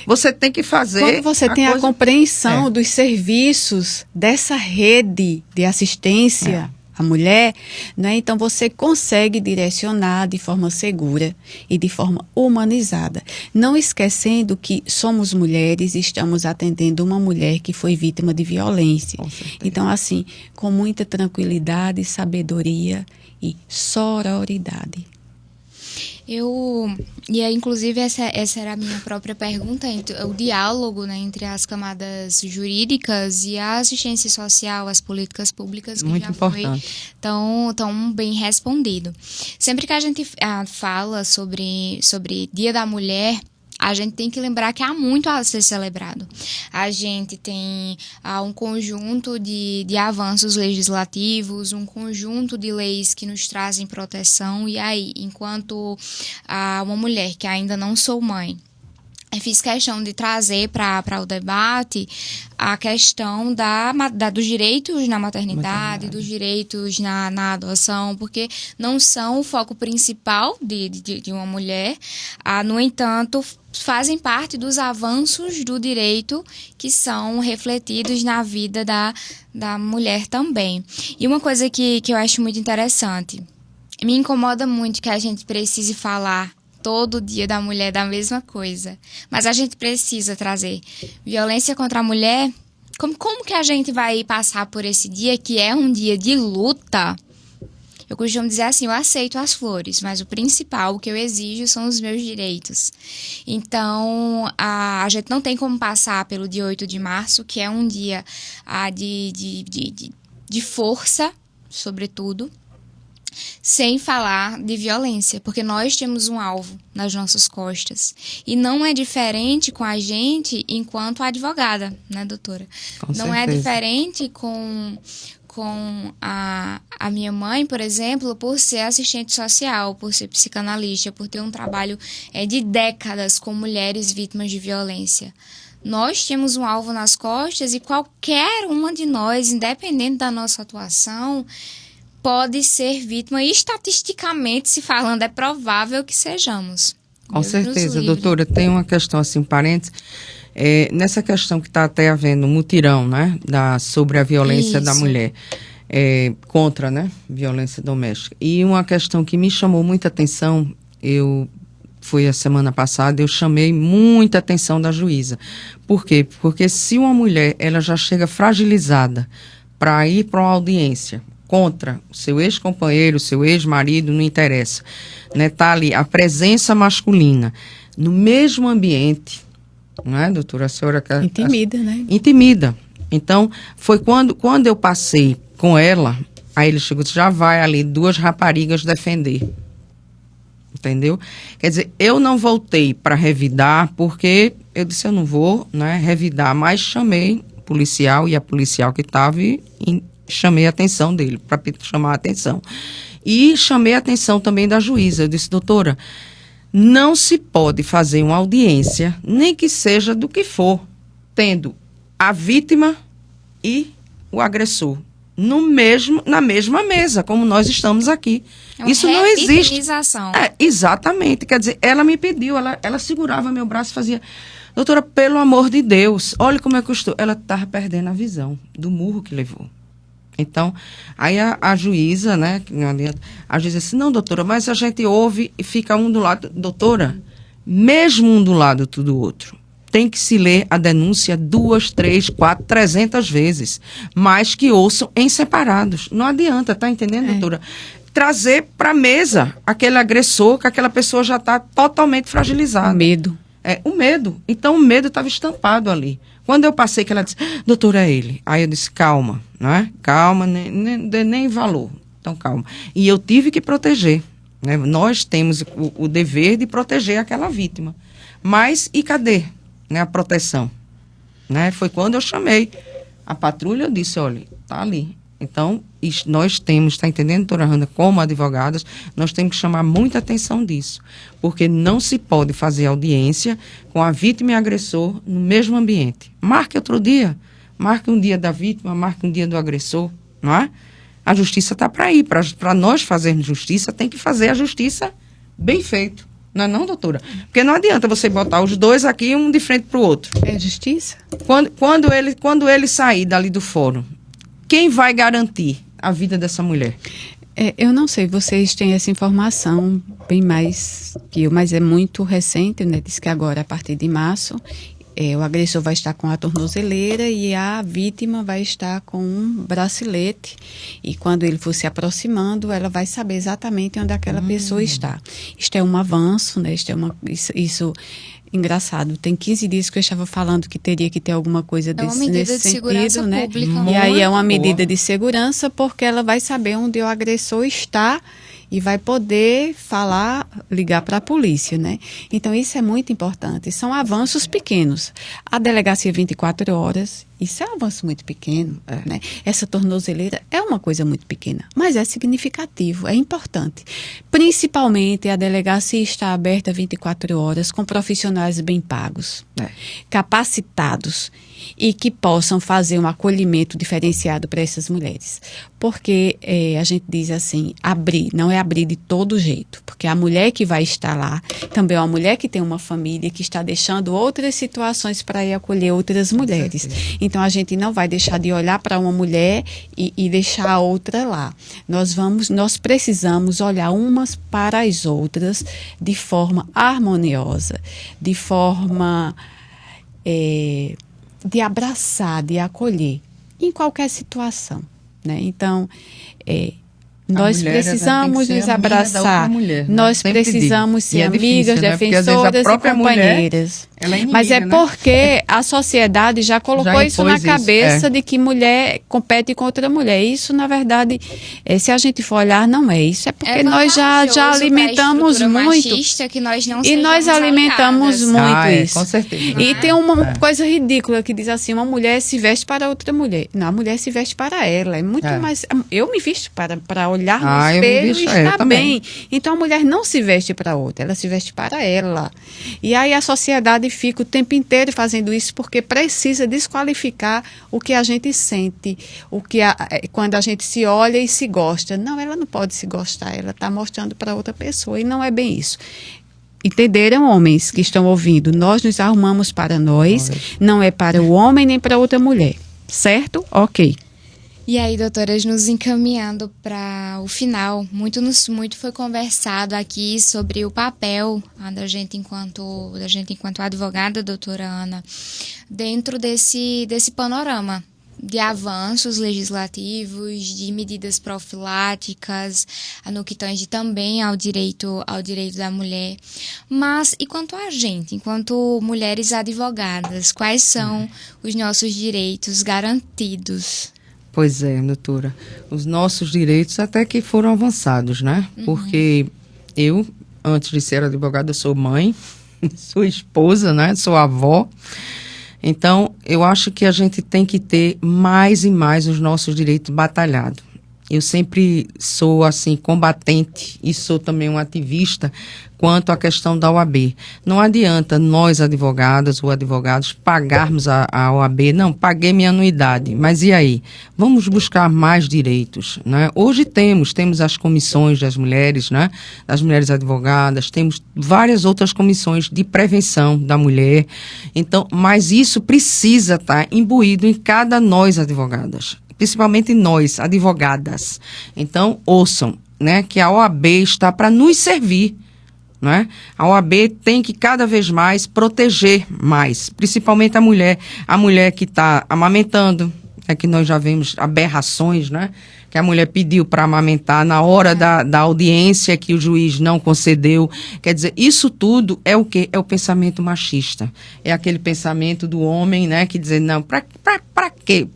Speaker 3: você tem que fazer.
Speaker 4: Quando você tem a
Speaker 3: coisa-
Speaker 4: compreensão dos serviços dessa rede de assistência à mulher, né? Então você consegue direcionar de forma segura e de forma humanizada. Não esquecendo que somos mulheres e estamos atendendo uma mulher que foi vítima de violência.
Speaker 3: Com certeza.
Speaker 4: Então, assim, com muita tranquilidade, sabedoria e sororidade.
Speaker 2: Inclusive, essa era a minha própria pergunta, o diálogo, né, entre as camadas jurídicas e a assistência social, as políticas públicas, que
Speaker 3: Muito
Speaker 2: já
Speaker 3: importante.
Speaker 2: foi tão bem respondido. Sempre que a gente fala sobre Dia da Mulher, a gente tem que lembrar que há muito a ser celebrado. A gente tem um conjunto de avanços legislativos, um conjunto de leis que nos trazem proteção. E aí, enquanto uma mulher que ainda não sou mãe, eu fiz questão de trazer para o debate a questão dos direitos na maternidade, dos direitos na adoção, porque não são o foco principal de uma mulher. No entanto, fazem parte dos avanços do direito que são refletidos na vida da mulher também. E uma coisa que eu acho muito interessante, me incomoda muito que a gente precise falar todo dia da mulher da mesma coisa. Mas a gente precisa trazer violência contra a mulher. Como que a gente vai passar por esse dia, que é um dia de luta? Eu costumo dizer assim, eu aceito as flores, mas o principal, o que eu exijo, são os meus direitos. Então, a gente não tem como passar pelo dia 8 de março, que é um dia de força, sobretudo, sem falar de violência, porque nós temos um alvo nas nossas costas. E não é diferente com a gente enquanto advogada, né, doutora?
Speaker 3: Com
Speaker 2: não é
Speaker 3: certeza.
Speaker 2: diferente com a minha mãe, por exemplo, por ser assistente social, por ser psicanalista, por ter um trabalho de décadas com mulheres vítimas de violência. Nós temos um alvo nas costas e qualquer uma de nós, independente da nossa atuação, pode ser vítima, e estatisticamente se falando, é provável que sejamos.
Speaker 3: Com
Speaker 2: Deus nos
Speaker 3: certeza,
Speaker 2: livre.
Speaker 3: doutora. Tem uma questão, assim, um parênteses. Nessa questão que está até havendo um mutirão, né, sobre a violência da
Speaker 2: Isso.
Speaker 3: mulher, contra, né, violência doméstica. E uma questão que me chamou muita atenção, foi a semana passada, eu chamei muita atenção da juíza. Por quê? Porque se uma mulher, ela já chega fragilizada para ir para uma audiência contra o seu ex-companheiro, seu ex-marido, não interessa, né, tá ali a presença masculina no mesmo ambiente, não é, doutora? A senhora...
Speaker 4: Intimida, né?
Speaker 3: Intimida. Então, foi quando eu passei com ela, aí ele chegou e disse, já vai ali 2 raparigas defender. Entendeu? Quer dizer, eu não voltei para revidar, porque eu disse, eu não vou, né, revidar, mas chamei o policial e a policial que estava e chamei a atenção dele, para chamar a atenção. E chamei a atenção também da juíza. Eu disse, doutora, não se pode fazer uma audiência, nem que seja do que for, tendo a vítima e o agressor na mesma mesa, como nós estamos aqui.
Speaker 2: É
Speaker 3: Isso não existe.
Speaker 2: revitimização.
Speaker 3: Exatamente. Quer dizer, ela me pediu, ela segurava meu braço e fazia, doutora, pelo amor de Deus, olha como é que eu estou. Ela estava perdendo a visão do murro que levou. Então, aí a juíza, né, que não adianta, a juíza disse, não, doutora, mas a gente ouve e fica um do lado. Doutora, mesmo um do lado do outro, tem que se ler a denúncia 2, 3, 4, 300 vezes, mas que ouçam em separados. Não adianta, tá entendendo, doutora? Trazer para a mesa aquele agressor, que aquela pessoa já está totalmente fragilizada.
Speaker 4: Medo.
Speaker 3: O medo. Então, o medo estava estampado ali. Quando eu passei, que ela disse, doutora, é ele. Aí eu disse, calma, não é? Calma, nem valor. Então, calma. E eu tive que proteger. Né? Nós temos o dever de proteger aquela vítima. Mas, e cadê, né, a proteção? Né? Foi quando eu chamei a patrulha, eu disse, olha, tá ali. Então, nós temos, está entendendo, doutora Hanna, como advogadas, nós temos que chamar muita atenção disso. Porque não se pode fazer audiência com a vítima e agressor no mesmo ambiente. Marque outro dia. Marque um dia da vítima, marque um dia do agressor, não é? A justiça está para ir. Para nós fazermos justiça, tem que fazer a justiça bem feito. Não é não, doutora? Porque não adianta você botar os dois aqui, um de frente para o outro.
Speaker 4: É justiça?
Speaker 3: Quando ele sair dali do fórum, quem vai garantir a vida dessa mulher?
Speaker 4: Eu não sei, vocês têm essa informação bem mais que eu, mas é muito recente, né? Diz que agora, a partir de março, o agressor vai estar com a tornozeleira e a vítima vai estar com um bracelete. E quando ele for se aproximando, ela vai saber exatamente onde aquela pessoa está. Isto é um avanço, né? Isso engraçado, tem 15 dias que eu estava falando que teria que ter alguma coisa nesse sentido, né?
Speaker 2: Pública,
Speaker 4: e aí é uma medida de segurança, porque ela vai saber onde o agressor está e vai poder falar, ligar para a polícia, né? Então, isso é muito importante. São avanços pequenos. A delegacia 24 horas, isso é um avanço muito pequeno, né? Essa tornozeleira é uma coisa muito pequena, mas é significativo, é importante. Principalmente, a delegacia está aberta 24 horas com profissionais bem pagos, capacitados e que possam fazer um acolhimento diferenciado para essas mulheres. Porque a gente diz assim, não é abrir de todo jeito, porque a mulher que vai estar lá também é uma mulher que tem uma família, que está deixando outras situações para ir acolher outras mulheres. Então, a gente não vai deixar de olhar para uma mulher e deixar a outra lá. Nós precisamos olhar umas para as outras de forma harmoniosa, de forma de abraçar, de acolher, em qualquer situação, né? Então, nós precisamos nos abraçar, nós precisamos ser amigas, defensoras e companheiras. Mas é porque a sociedade já colocou isso na cabeça de que mulher compete com outra mulher. Isso, na verdade, se a gente for olhar, não é isso. É porque nós já alimentamos muito.
Speaker 2: Que nós não
Speaker 4: e nós alimentamos muito isso.
Speaker 3: Com certeza.
Speaker 4: E tem uma coisa ridícula que diz assim, uma mulher se veste para outra mulher. Não, a mulher se veste para ela. É muito mais... Eu me visto para olhar no espelho e estar bem. Então, a mulher não se veste para outra, ela se veste para ela. E aí a sociedade fica o tempo inteiro fazendo isso porque precisa desqualificar o que a gente sente, quando a gente se olha e se gosta. Não, ela não pode se gostar, ela está mostrando para outra pessoa e não é bem isso. Entenderam, homens que estão ouvindo? Nós nos arrumamos para nós, não é para o homem nem para outra mulher. Certo? Ok.
Speaker 2: E aí, doutoras, nos encaminhando para o final, muito foi conversado aqui sobre o papel da gente enquanto advogada, doutora Ana, dentro desse panorama de avanços legislativos, de medidas profiláticas, no que tange também ao direito da mulher. Mas, e quanto a gente, enquanto mulheres advogadas, quais são os nossos direitos garantidos?
Speaker 3: Pois é, doutora. Os nossos direitos até que foram avançados, né? Porque eu, antes de ser advogada, sou mãe, sou esposa, né? Sou avó. Então, eu acho que a gente tem que ter mais e mais os nossos direitos batalhados. Eu sempre sou, assim, combatente e sou também um ativista quanto à questão da OAB. Não adianta nós, advogadas ou advogados, pagarmos a OAB. Não, paguei minha anuidade. Mas e aí? Vamos buscar mais direitos, né? Hoje temos as comissões das mulheres, né? Das mulheres advogadas, temos várias outras comissões de prevenção da mulher. Então, mas isso precisa estar imbuído em cada nós, advogadas. Principalmente nós, advogadas. Então, ouçam, né, que a OAB está para nos servir, né? A OAB tem que cada vez mais proteger mais, principalmente a mulher que está amamentando, é que nós já vemos aberrações, né? Que a mulher pediu para amamentar na hora da audiência que o juiz não concedeu. Quer dizer, isso tudo é o quê? É o pensamento machista. É aquele pensamento do homem, né? Que dizer, não, para quê?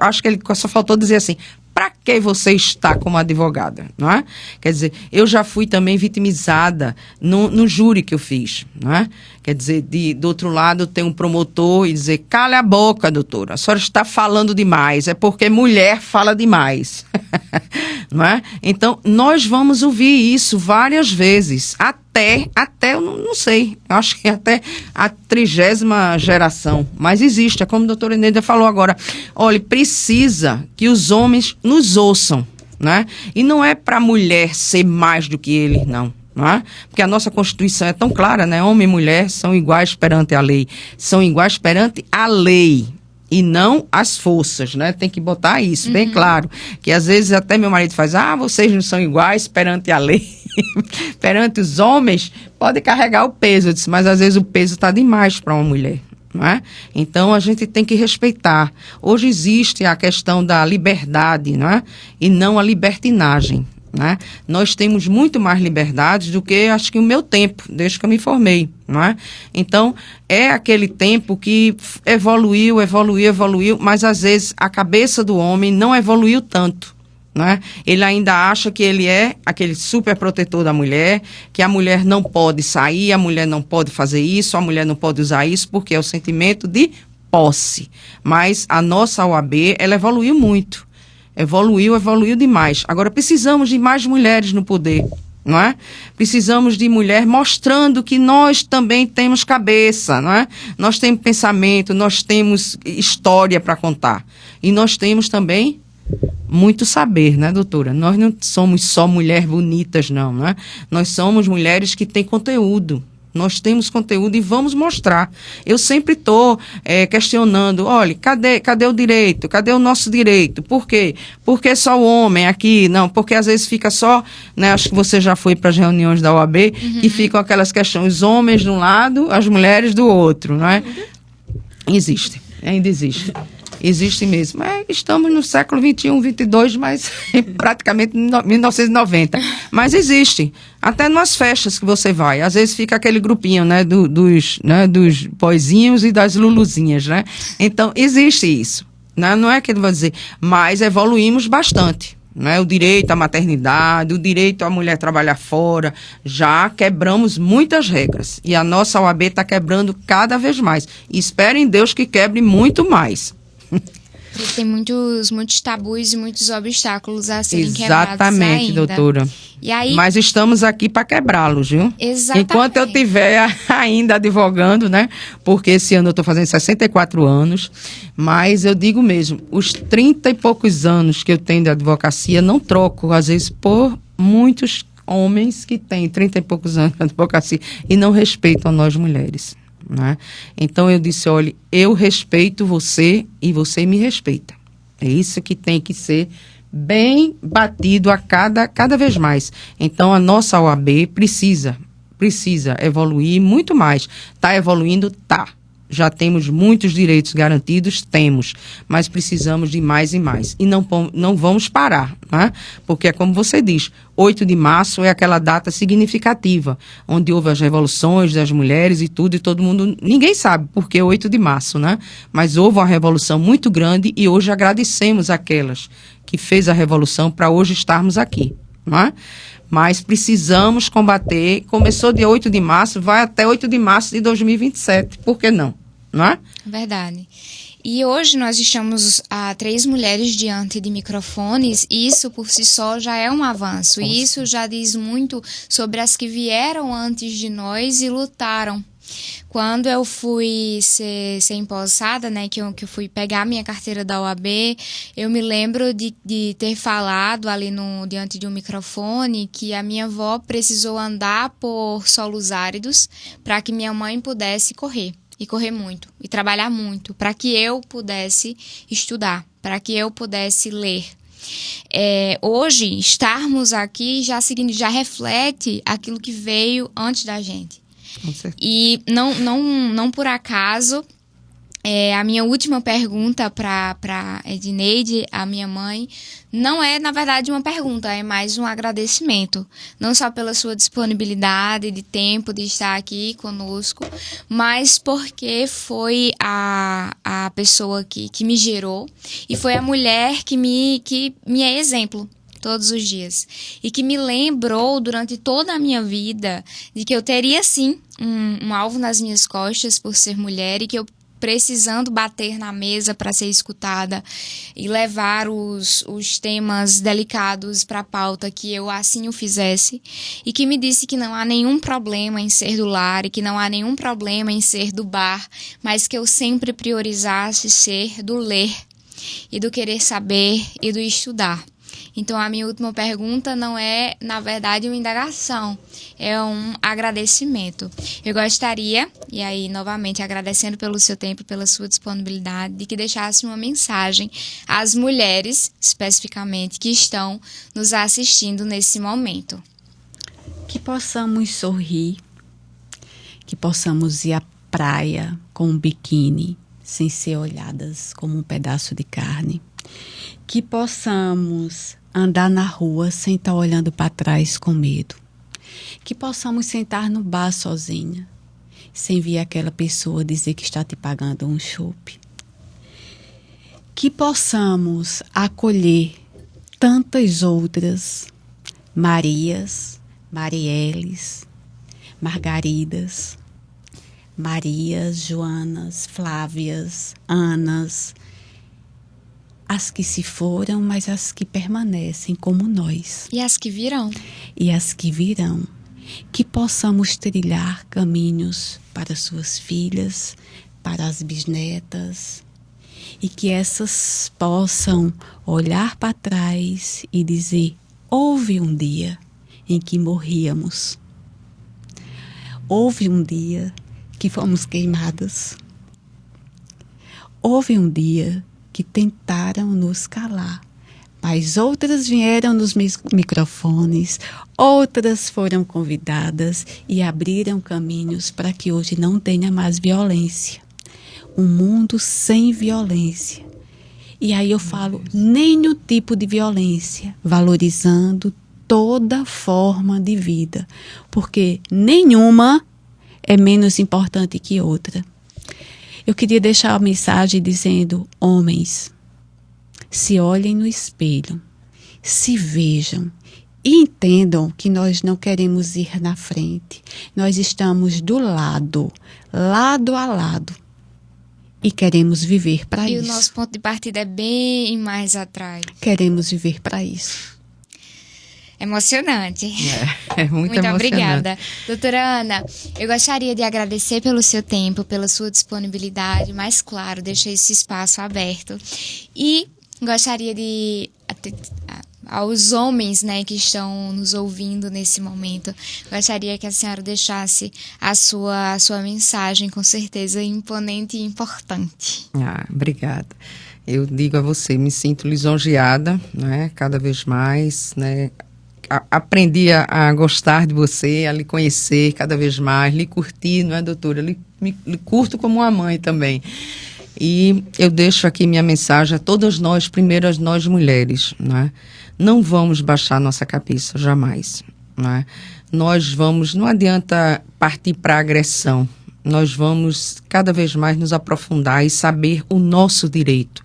Speaker 3: Acho que ele só faltou dizer assim, para que você está como advogada, não é? Quer dizer, eu já fui também vitimizada no júri que eu fiz, não é? Quer dizer, do outro lado tem um promotor e dizer, cala a boca, doutora, a senhora está falando demais, é porque mulher fala demais, não é? Então, nós vamos ouvir isso várias vezes, até eu não sei, eu acho que até a 30ª geração, mas existe, é como a doutora Eneida falou agora, olha, precisa que os homens nos ouçam, né? E não é para a mulher ser mais do que ele, não é? Porque a nossa Constituição é tão clara, né? Homem e mulher são iguais perante a lei, são iguais perante a lei. E não as forças, né? Tem que botar isso bem claro. Que às vezes até meu marido faz, vocês não são iguais perante a lei. Perante os homens, pode carregar o peso. Eu disse, mas às vezes o peso está demais para uma mulher. Não é? Então a gente tem que respeitar. Hoje existe a questão da liberdade, não é? E não a libertinagem. Né? Nós temos muito mais liberdades do que, acho que o meu tempo, desde que eu me formei, não é? Então, é aquele tempo que evoluiu, mas às vezes a cabeça do homem não evoluiu tanto, não é? Ele ainda acha que ele é aquele super protetor da mulher, que a mulher não pode sair, a mulher não pode fazer isso, a mulher não pode usar isso, porque é o sentimento de posse. Mas a nossa OAB, ela evoluiu muito. Evoluiu demais. Agora, precisamos de mais mulheres no poder, não é? Precisamos de mulher mostrando que nós também temos cabeça, não é? Nós temos pensamento, nós temos história para contar. E nós temos também muito saber, né, doutora? Nós não somos só mulheres bonitas, não é? Nós somos mulheres que têm conteúdo. Nós temos conteúdo e vamos mostrar. Eu sempre estou questionando, olha, cadê o direito? Cadê o nosso direito? Por quê? Porque só o homem aqui? Não, porque às vezes fica só, né, acho que você já foi para as reuniões da OAB, e ficam aquelas questões, os homens de um lado, as mulheres do outro, não é? Existe, ainda existe. Existe mesmo. Estamos no século XXI, XXII, mas praticamente 1990. Mas existe. Até nas festas que você vai. Às vezes fica aquele grupinho, né, dos boizinhos e das luluzinhas, né? Então, existe isso. Né? Não é que eu vou dizer, mas evoluímos bastante. Né? O direito à maternidade, o direito à mulher trabalhar fora, já quebramos muitas regras. E a nossa OAB está quebrando cada vez mais. E espero em Deus que quebre muito mais.
Speaker 2: Tem muitos tabus e muitos obstáculos a serem quebrados ainda.
Speaker 3: Exatamente, doutora.
Speaker 2: E aí,
Speaker 3: mas estamos aqui para quebrá-los, viu?
Speaker 2: Exatamente.
Speaker 3: Enquanto eu estiver ainda advogando, né? Porque esse ano eu estou fazendo 64 anos, mas eu digo mesmo, os 30 e poucos anos que eu tenho de advocacia, não troco, às vezes, por muitos homens que têm 30 e poucos anos de advocacia e não respeitam nós mulheres. Né? Então eu disse, olha, eu respeito você e você me respeita. É isso que tem que ser bem batido a cada vez mais. Então a nossa OAB precisa evoluir muito mais. Está evoluindo? Tá. Já temos muitos direitos garantidos? Temos. Mas precisamos de mais e mais. E não vamos parar, né? Porque é como você diz, 8 de março é aquela data significativa, onde houve as revoluções das mulheres e tudo, e todo mundo... Ninguém sabe por que 8 de março, né? Mas houve uma revolução muito grande e hoje agradecemos aquelas que fez a revolução para hoje estarmos aqui, não é? Mas precisamos combater. Começou dia 8 de março, vai até 8 de março de 2027. Por que não? Não é?
Speaker 2: Verdade. E hoje nós estamos a 3 mulheres diante de microfones, e isso por si só já é um avanço. E isso já diz muito sobre as que vieram antes de nós e lutaram. Quando eu fui ser empossada, né, que eu fui pegar minha carteira da OAB, eu me lembro de ter falado ali diante de um microfone que a minha avó precisou andar por solos áridos para que minha mãe pudesse correr. E correr muito, e trabalhar muito, para que eu pudesse estudar, para que eu pudesse ler. Hoje, estarmos aqui já reflete aquilo que veio antes da gente. E não por acaso A minha última pergunta para Edneide, a minha mãe, não é, na verdade, uma pergunta, é mais um agradecimento. Não só pela sua disponibilidade de tempo de estar aqui conosco, mas porque foi a pessoa que me gerou e foi a mulher que me é exemplo todos os dias. E que me lembrou durante toda a minha vida de que eu teria, sim, um alvo nas minhas costas por ser mulher e que eu precisando bater na mesa para ser escutada e levar os temas delicados para a pauta, que eu assim o fizesse, e que me disse que não há nenhum problema em ser do lar e que não há nenhum problema em ser do bar, mas que eu sempre priorizasse ser do ler e do querer saber e do estudar. Então, a minha última pergunta não é, na verdade, uma indagação, é um agradecimento. Eu gostaria, e aí, novamente, agradecendo pelo seu tempo, pela sua disponibilidade, de que deixasse uma mensagem às mulheres, especificamente, que estão nos assistindo nesse momento.
Speaker 4: Que possamos sorrir, que possamos ir à praia com um biquíni, sem ser olhadas como um pedaço de carne. Que possamos andar na rua sem estar olhando para trás com medo. Que possamos sentar no bar sozinha, sem ver aquela pessoa dizer que está te pagando um chope. Que possamos acolher tantas outras Marias, Marieles, Margaridas, Marias, Joanas, Flávias, Anas, as que se foram, mas as que permanecem como nós.
Speaker 2: E as que virão.
Speaker 4: E as que virão. Que possamos trilhar caminhos para suas filhas, para as bisnetas, e que essas possam olhar para trás e dizer: houve um dia em que morríamos. Houve um dia que fomos queimadas. Houve um dia que tentaram nos calar, mas outras vieram nos microfones, outras foram convidadas e abriram caminhos para que hoje não tenha mais violência. Um mundo sem violência. E aí eu falo nenhum tipo de violência, valorizando toda forma de vida, porque nenhuma é menos importante que outra. Eu queria deixar a mensagem dizendo: homens, se olhem no espelho, se vejam e entendam que nós não queremos ir na frente. Nós estamos do lado, lado a lado, e queremos viver para isso.
Speaker 2: E o nosso ponto de partida é bem mais atrás.
Speaker 4: Queremos viver para isso.
Speaker 2: Emocionante.
Speaker 3: É muito emocionante.
Speaker 2: Obrigada. Doutora Ana, eu gostaria de agradecer pelo seu tempo, pela sua disponibilidade, mas, claro, deixar esse espaço aberto. E gostaria de, aos homens, né, que estão nos ouvindo nesse momento, gostaria que a senhora deixasse a sua mensagem, com certeza imponente e importante.
Speaker 3: Obrigada. Eu digo a você, me sinto lisonjeada, né, cada vez mais, né. Aprendi a gostar de você, a lhe conhecer cada vez mais, lhe curtir, não é, doutora? Lhe curto como uma mãe também. E eu deixo aqui minha mensagem a todas nós, primeiro as nós mulheres, não é? Não vamos baixar nossa cabeça, jamais, não é? Não adianta partir para a agressão, nós vamos cada vez mais nos aprofundar e saber o nosso direito.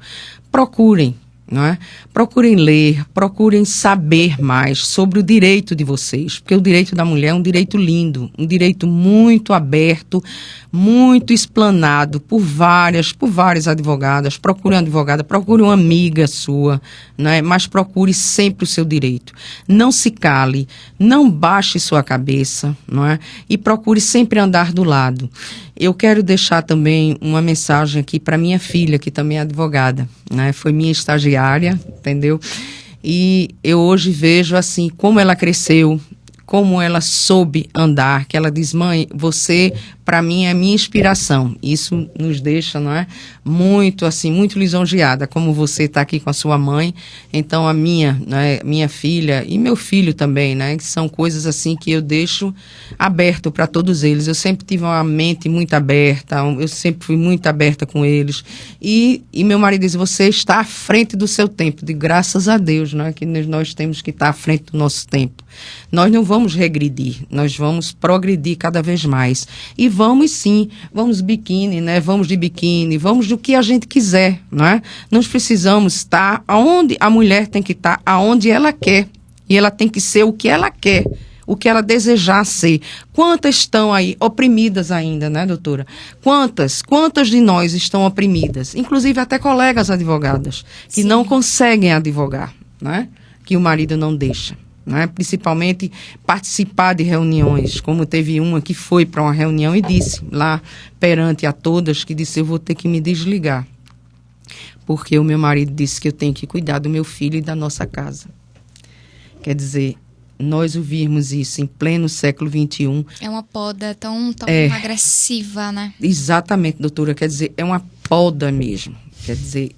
Speaker 3: Procurem. Não é? Procurem ler, procurem saber mais sobre o direito de vocês, porque o direito da mulher é um direito lindo, um direito muito aberto, muito explanado por várias advogadas. Procure uma advogada, procure uma amiga sua, não é? Mas procure sempre o seu direito. Não se cale, não baixe sua cabeça, não é? E procure sempre andar do lado. Eu quero deixar também uma mensagem aqui para minha filha, que também é advogada, né? Foi minha estagiária, entendeu? E eu hoje vejo assim como ela cresceu, como ela soube andar, que ela diz, mãe, você, para mim, é minha inspiração. Isso nos deixa, não é? Muito, assim, muito lisonjeada, como você está aqui com a sua mãe. Então, a minha filha e meu filho também, né? Que são coisas, assim, que eu deixo aberto para todos eles. Eu sempre tive uma mente muito aberta, eu sempre fui muito aberta com eles. E meu marido diz, você está à frente do seu tempo. De graças a Deus, né? Que nós temos que estar à frente do nosso tempo. Nós não vamos regredir, nós vamos progredir cada vez mais. E vamos sim, vamos biquíni, né? Vamos de biquíni, vamos do que a gente quiser, não é? Nós precisamos estar aonde a mulher tem que estar, aonde ela quer. E ela tem que ser o que ela quer, o que ela desejar ser. Quantas estão aí oprimidas ainda, né, doutora? Quantas de nós estão oprimidas? Inclusive até colegas advogadas, que
Speaker 2: Sim.
Speaker 3: não conseguem advogar, né? Que o marido não deixa. Né? Principalmente participar de reuniões, como teve uma que foi para uma reunião e disse lá perante a todas, que disse, eu vou ter que me desligar, porque o meu marido disse que eu tenho que cuidar do meu filho e da nossa casa. Quer dizer, nós ouvirmos isso em pleno século XXI...
Speaker 2: É uma poda tão agressiva, né?
Speaker 3: Exatamente, doutora, quer dizer, é uma poda mesmo. Quer dizer,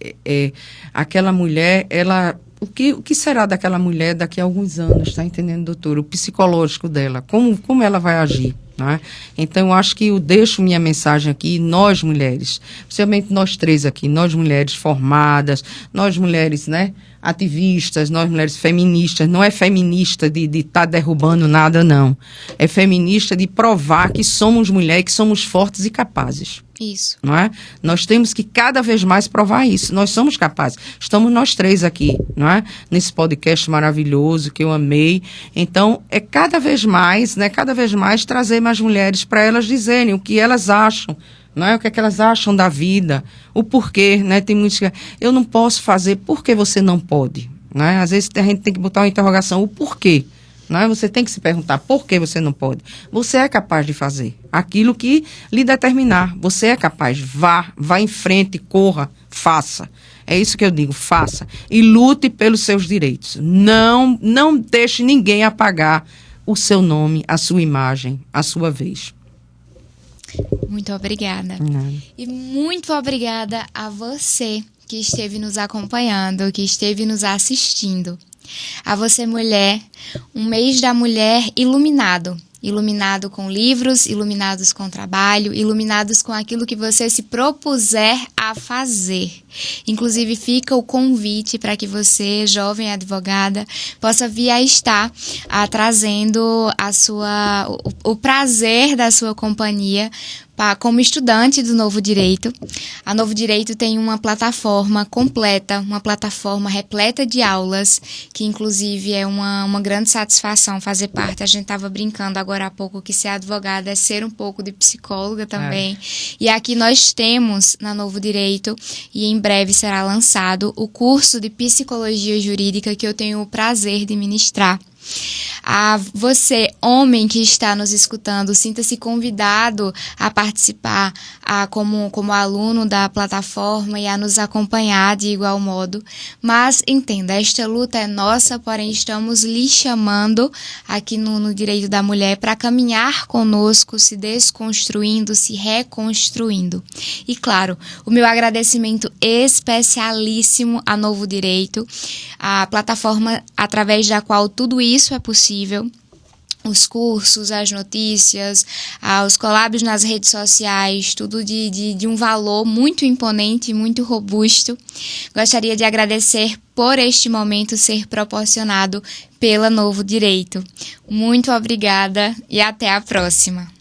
Speaker 3: aquela mulher, ela... O que será daquela mulher daqui a alguns anos, está entendendo, doutora? O psicológico dela, como ela vai agir, né? Então, eu acho que eu deixo minha mensagem aqui, nós mulheres, principalmente nós três aqui, nós mulheres formadas, nós mulheres, né, ativistas, nós mulheres feministas, não é feminista de estar derrubando nada, não. É feminista de provar que somos mulheres, que somos fortes e capazes.
Speaker 2: Isso.
Speaker 3: Não é? Nós temos que cada vez mais provar isso. Nós somos capazes. Estamos nós três aqui, não é? Nesse podcast maravilhoso que eu amei. Então, é cada vez mais, né? Cada vez mais trazer mais mulheres para elas dizerem o que elas acham, não é? O que é que elas acham da vida, o porquê, né? Tem muitos que eu não posso fazer, por que você não pode? Não é? Às vezes a gente tem que botar uma interrogação, o porquê? Não é? Você tem que se perguntar por que você não pode. Você é capaz de fazer aquilo que lhe determinar. Você é capaz. Vá em frente, corra, faça. É isso que eu digo, faça. E lute pelos seus direitos. Não deixe ninguém apagar o seu nome, a sua imagem, a sua vez.
Speaker 2: Muito obrigada.
Speaker 3: Nada.
Speaker 2: E muito obrigada a você que esteve nos acompanhando, que esteve nos assistindo. A você, mulher, um mês da mulher iluminado. Iluminado com livros, iluminados com trabalho, iluminados com aquilo que você se propuser a fazer. Inclusive, fica o convite para que você, jovem advogada, possa vir a estar trazendo o prazer da sua companhia como estudante do Novo Direito. A Novo Direito tem uma plataforma completa, uma plataforma repleta de aulas, que inclusive é uma grande satisfação fazer parte. A gente estava brincando agora há pouco que ser advogada é ser um pouco de psicóloga também. E aqui nós temos na Novo Direito, e em breve será lançado, o curso de Psicologia Jurídica que eu tenho o prazer de ministrar. A você, homem que está nos escutando, sinta-se convidado a participar como aluno da plataforma e a nos acompanhar de igual modo. Mas entenda, esta luta é nossa, porém estamos lhe chamando aqui no Direito da Mulher para caminhar conosco, se desconstruindo, se reconstruindo. E claro, o meu agradecimento especialíssimo a Novo Direito, a plataforma através da qual tudo isso é possível. Os cursos, as notícias, os collabs nas redes sociais, tudo de um valor muito imponente, muito robusto. Gostaria de agradecer por este momento ser proporcionado pela Novo Direito. Muito obrigada e até a próxima.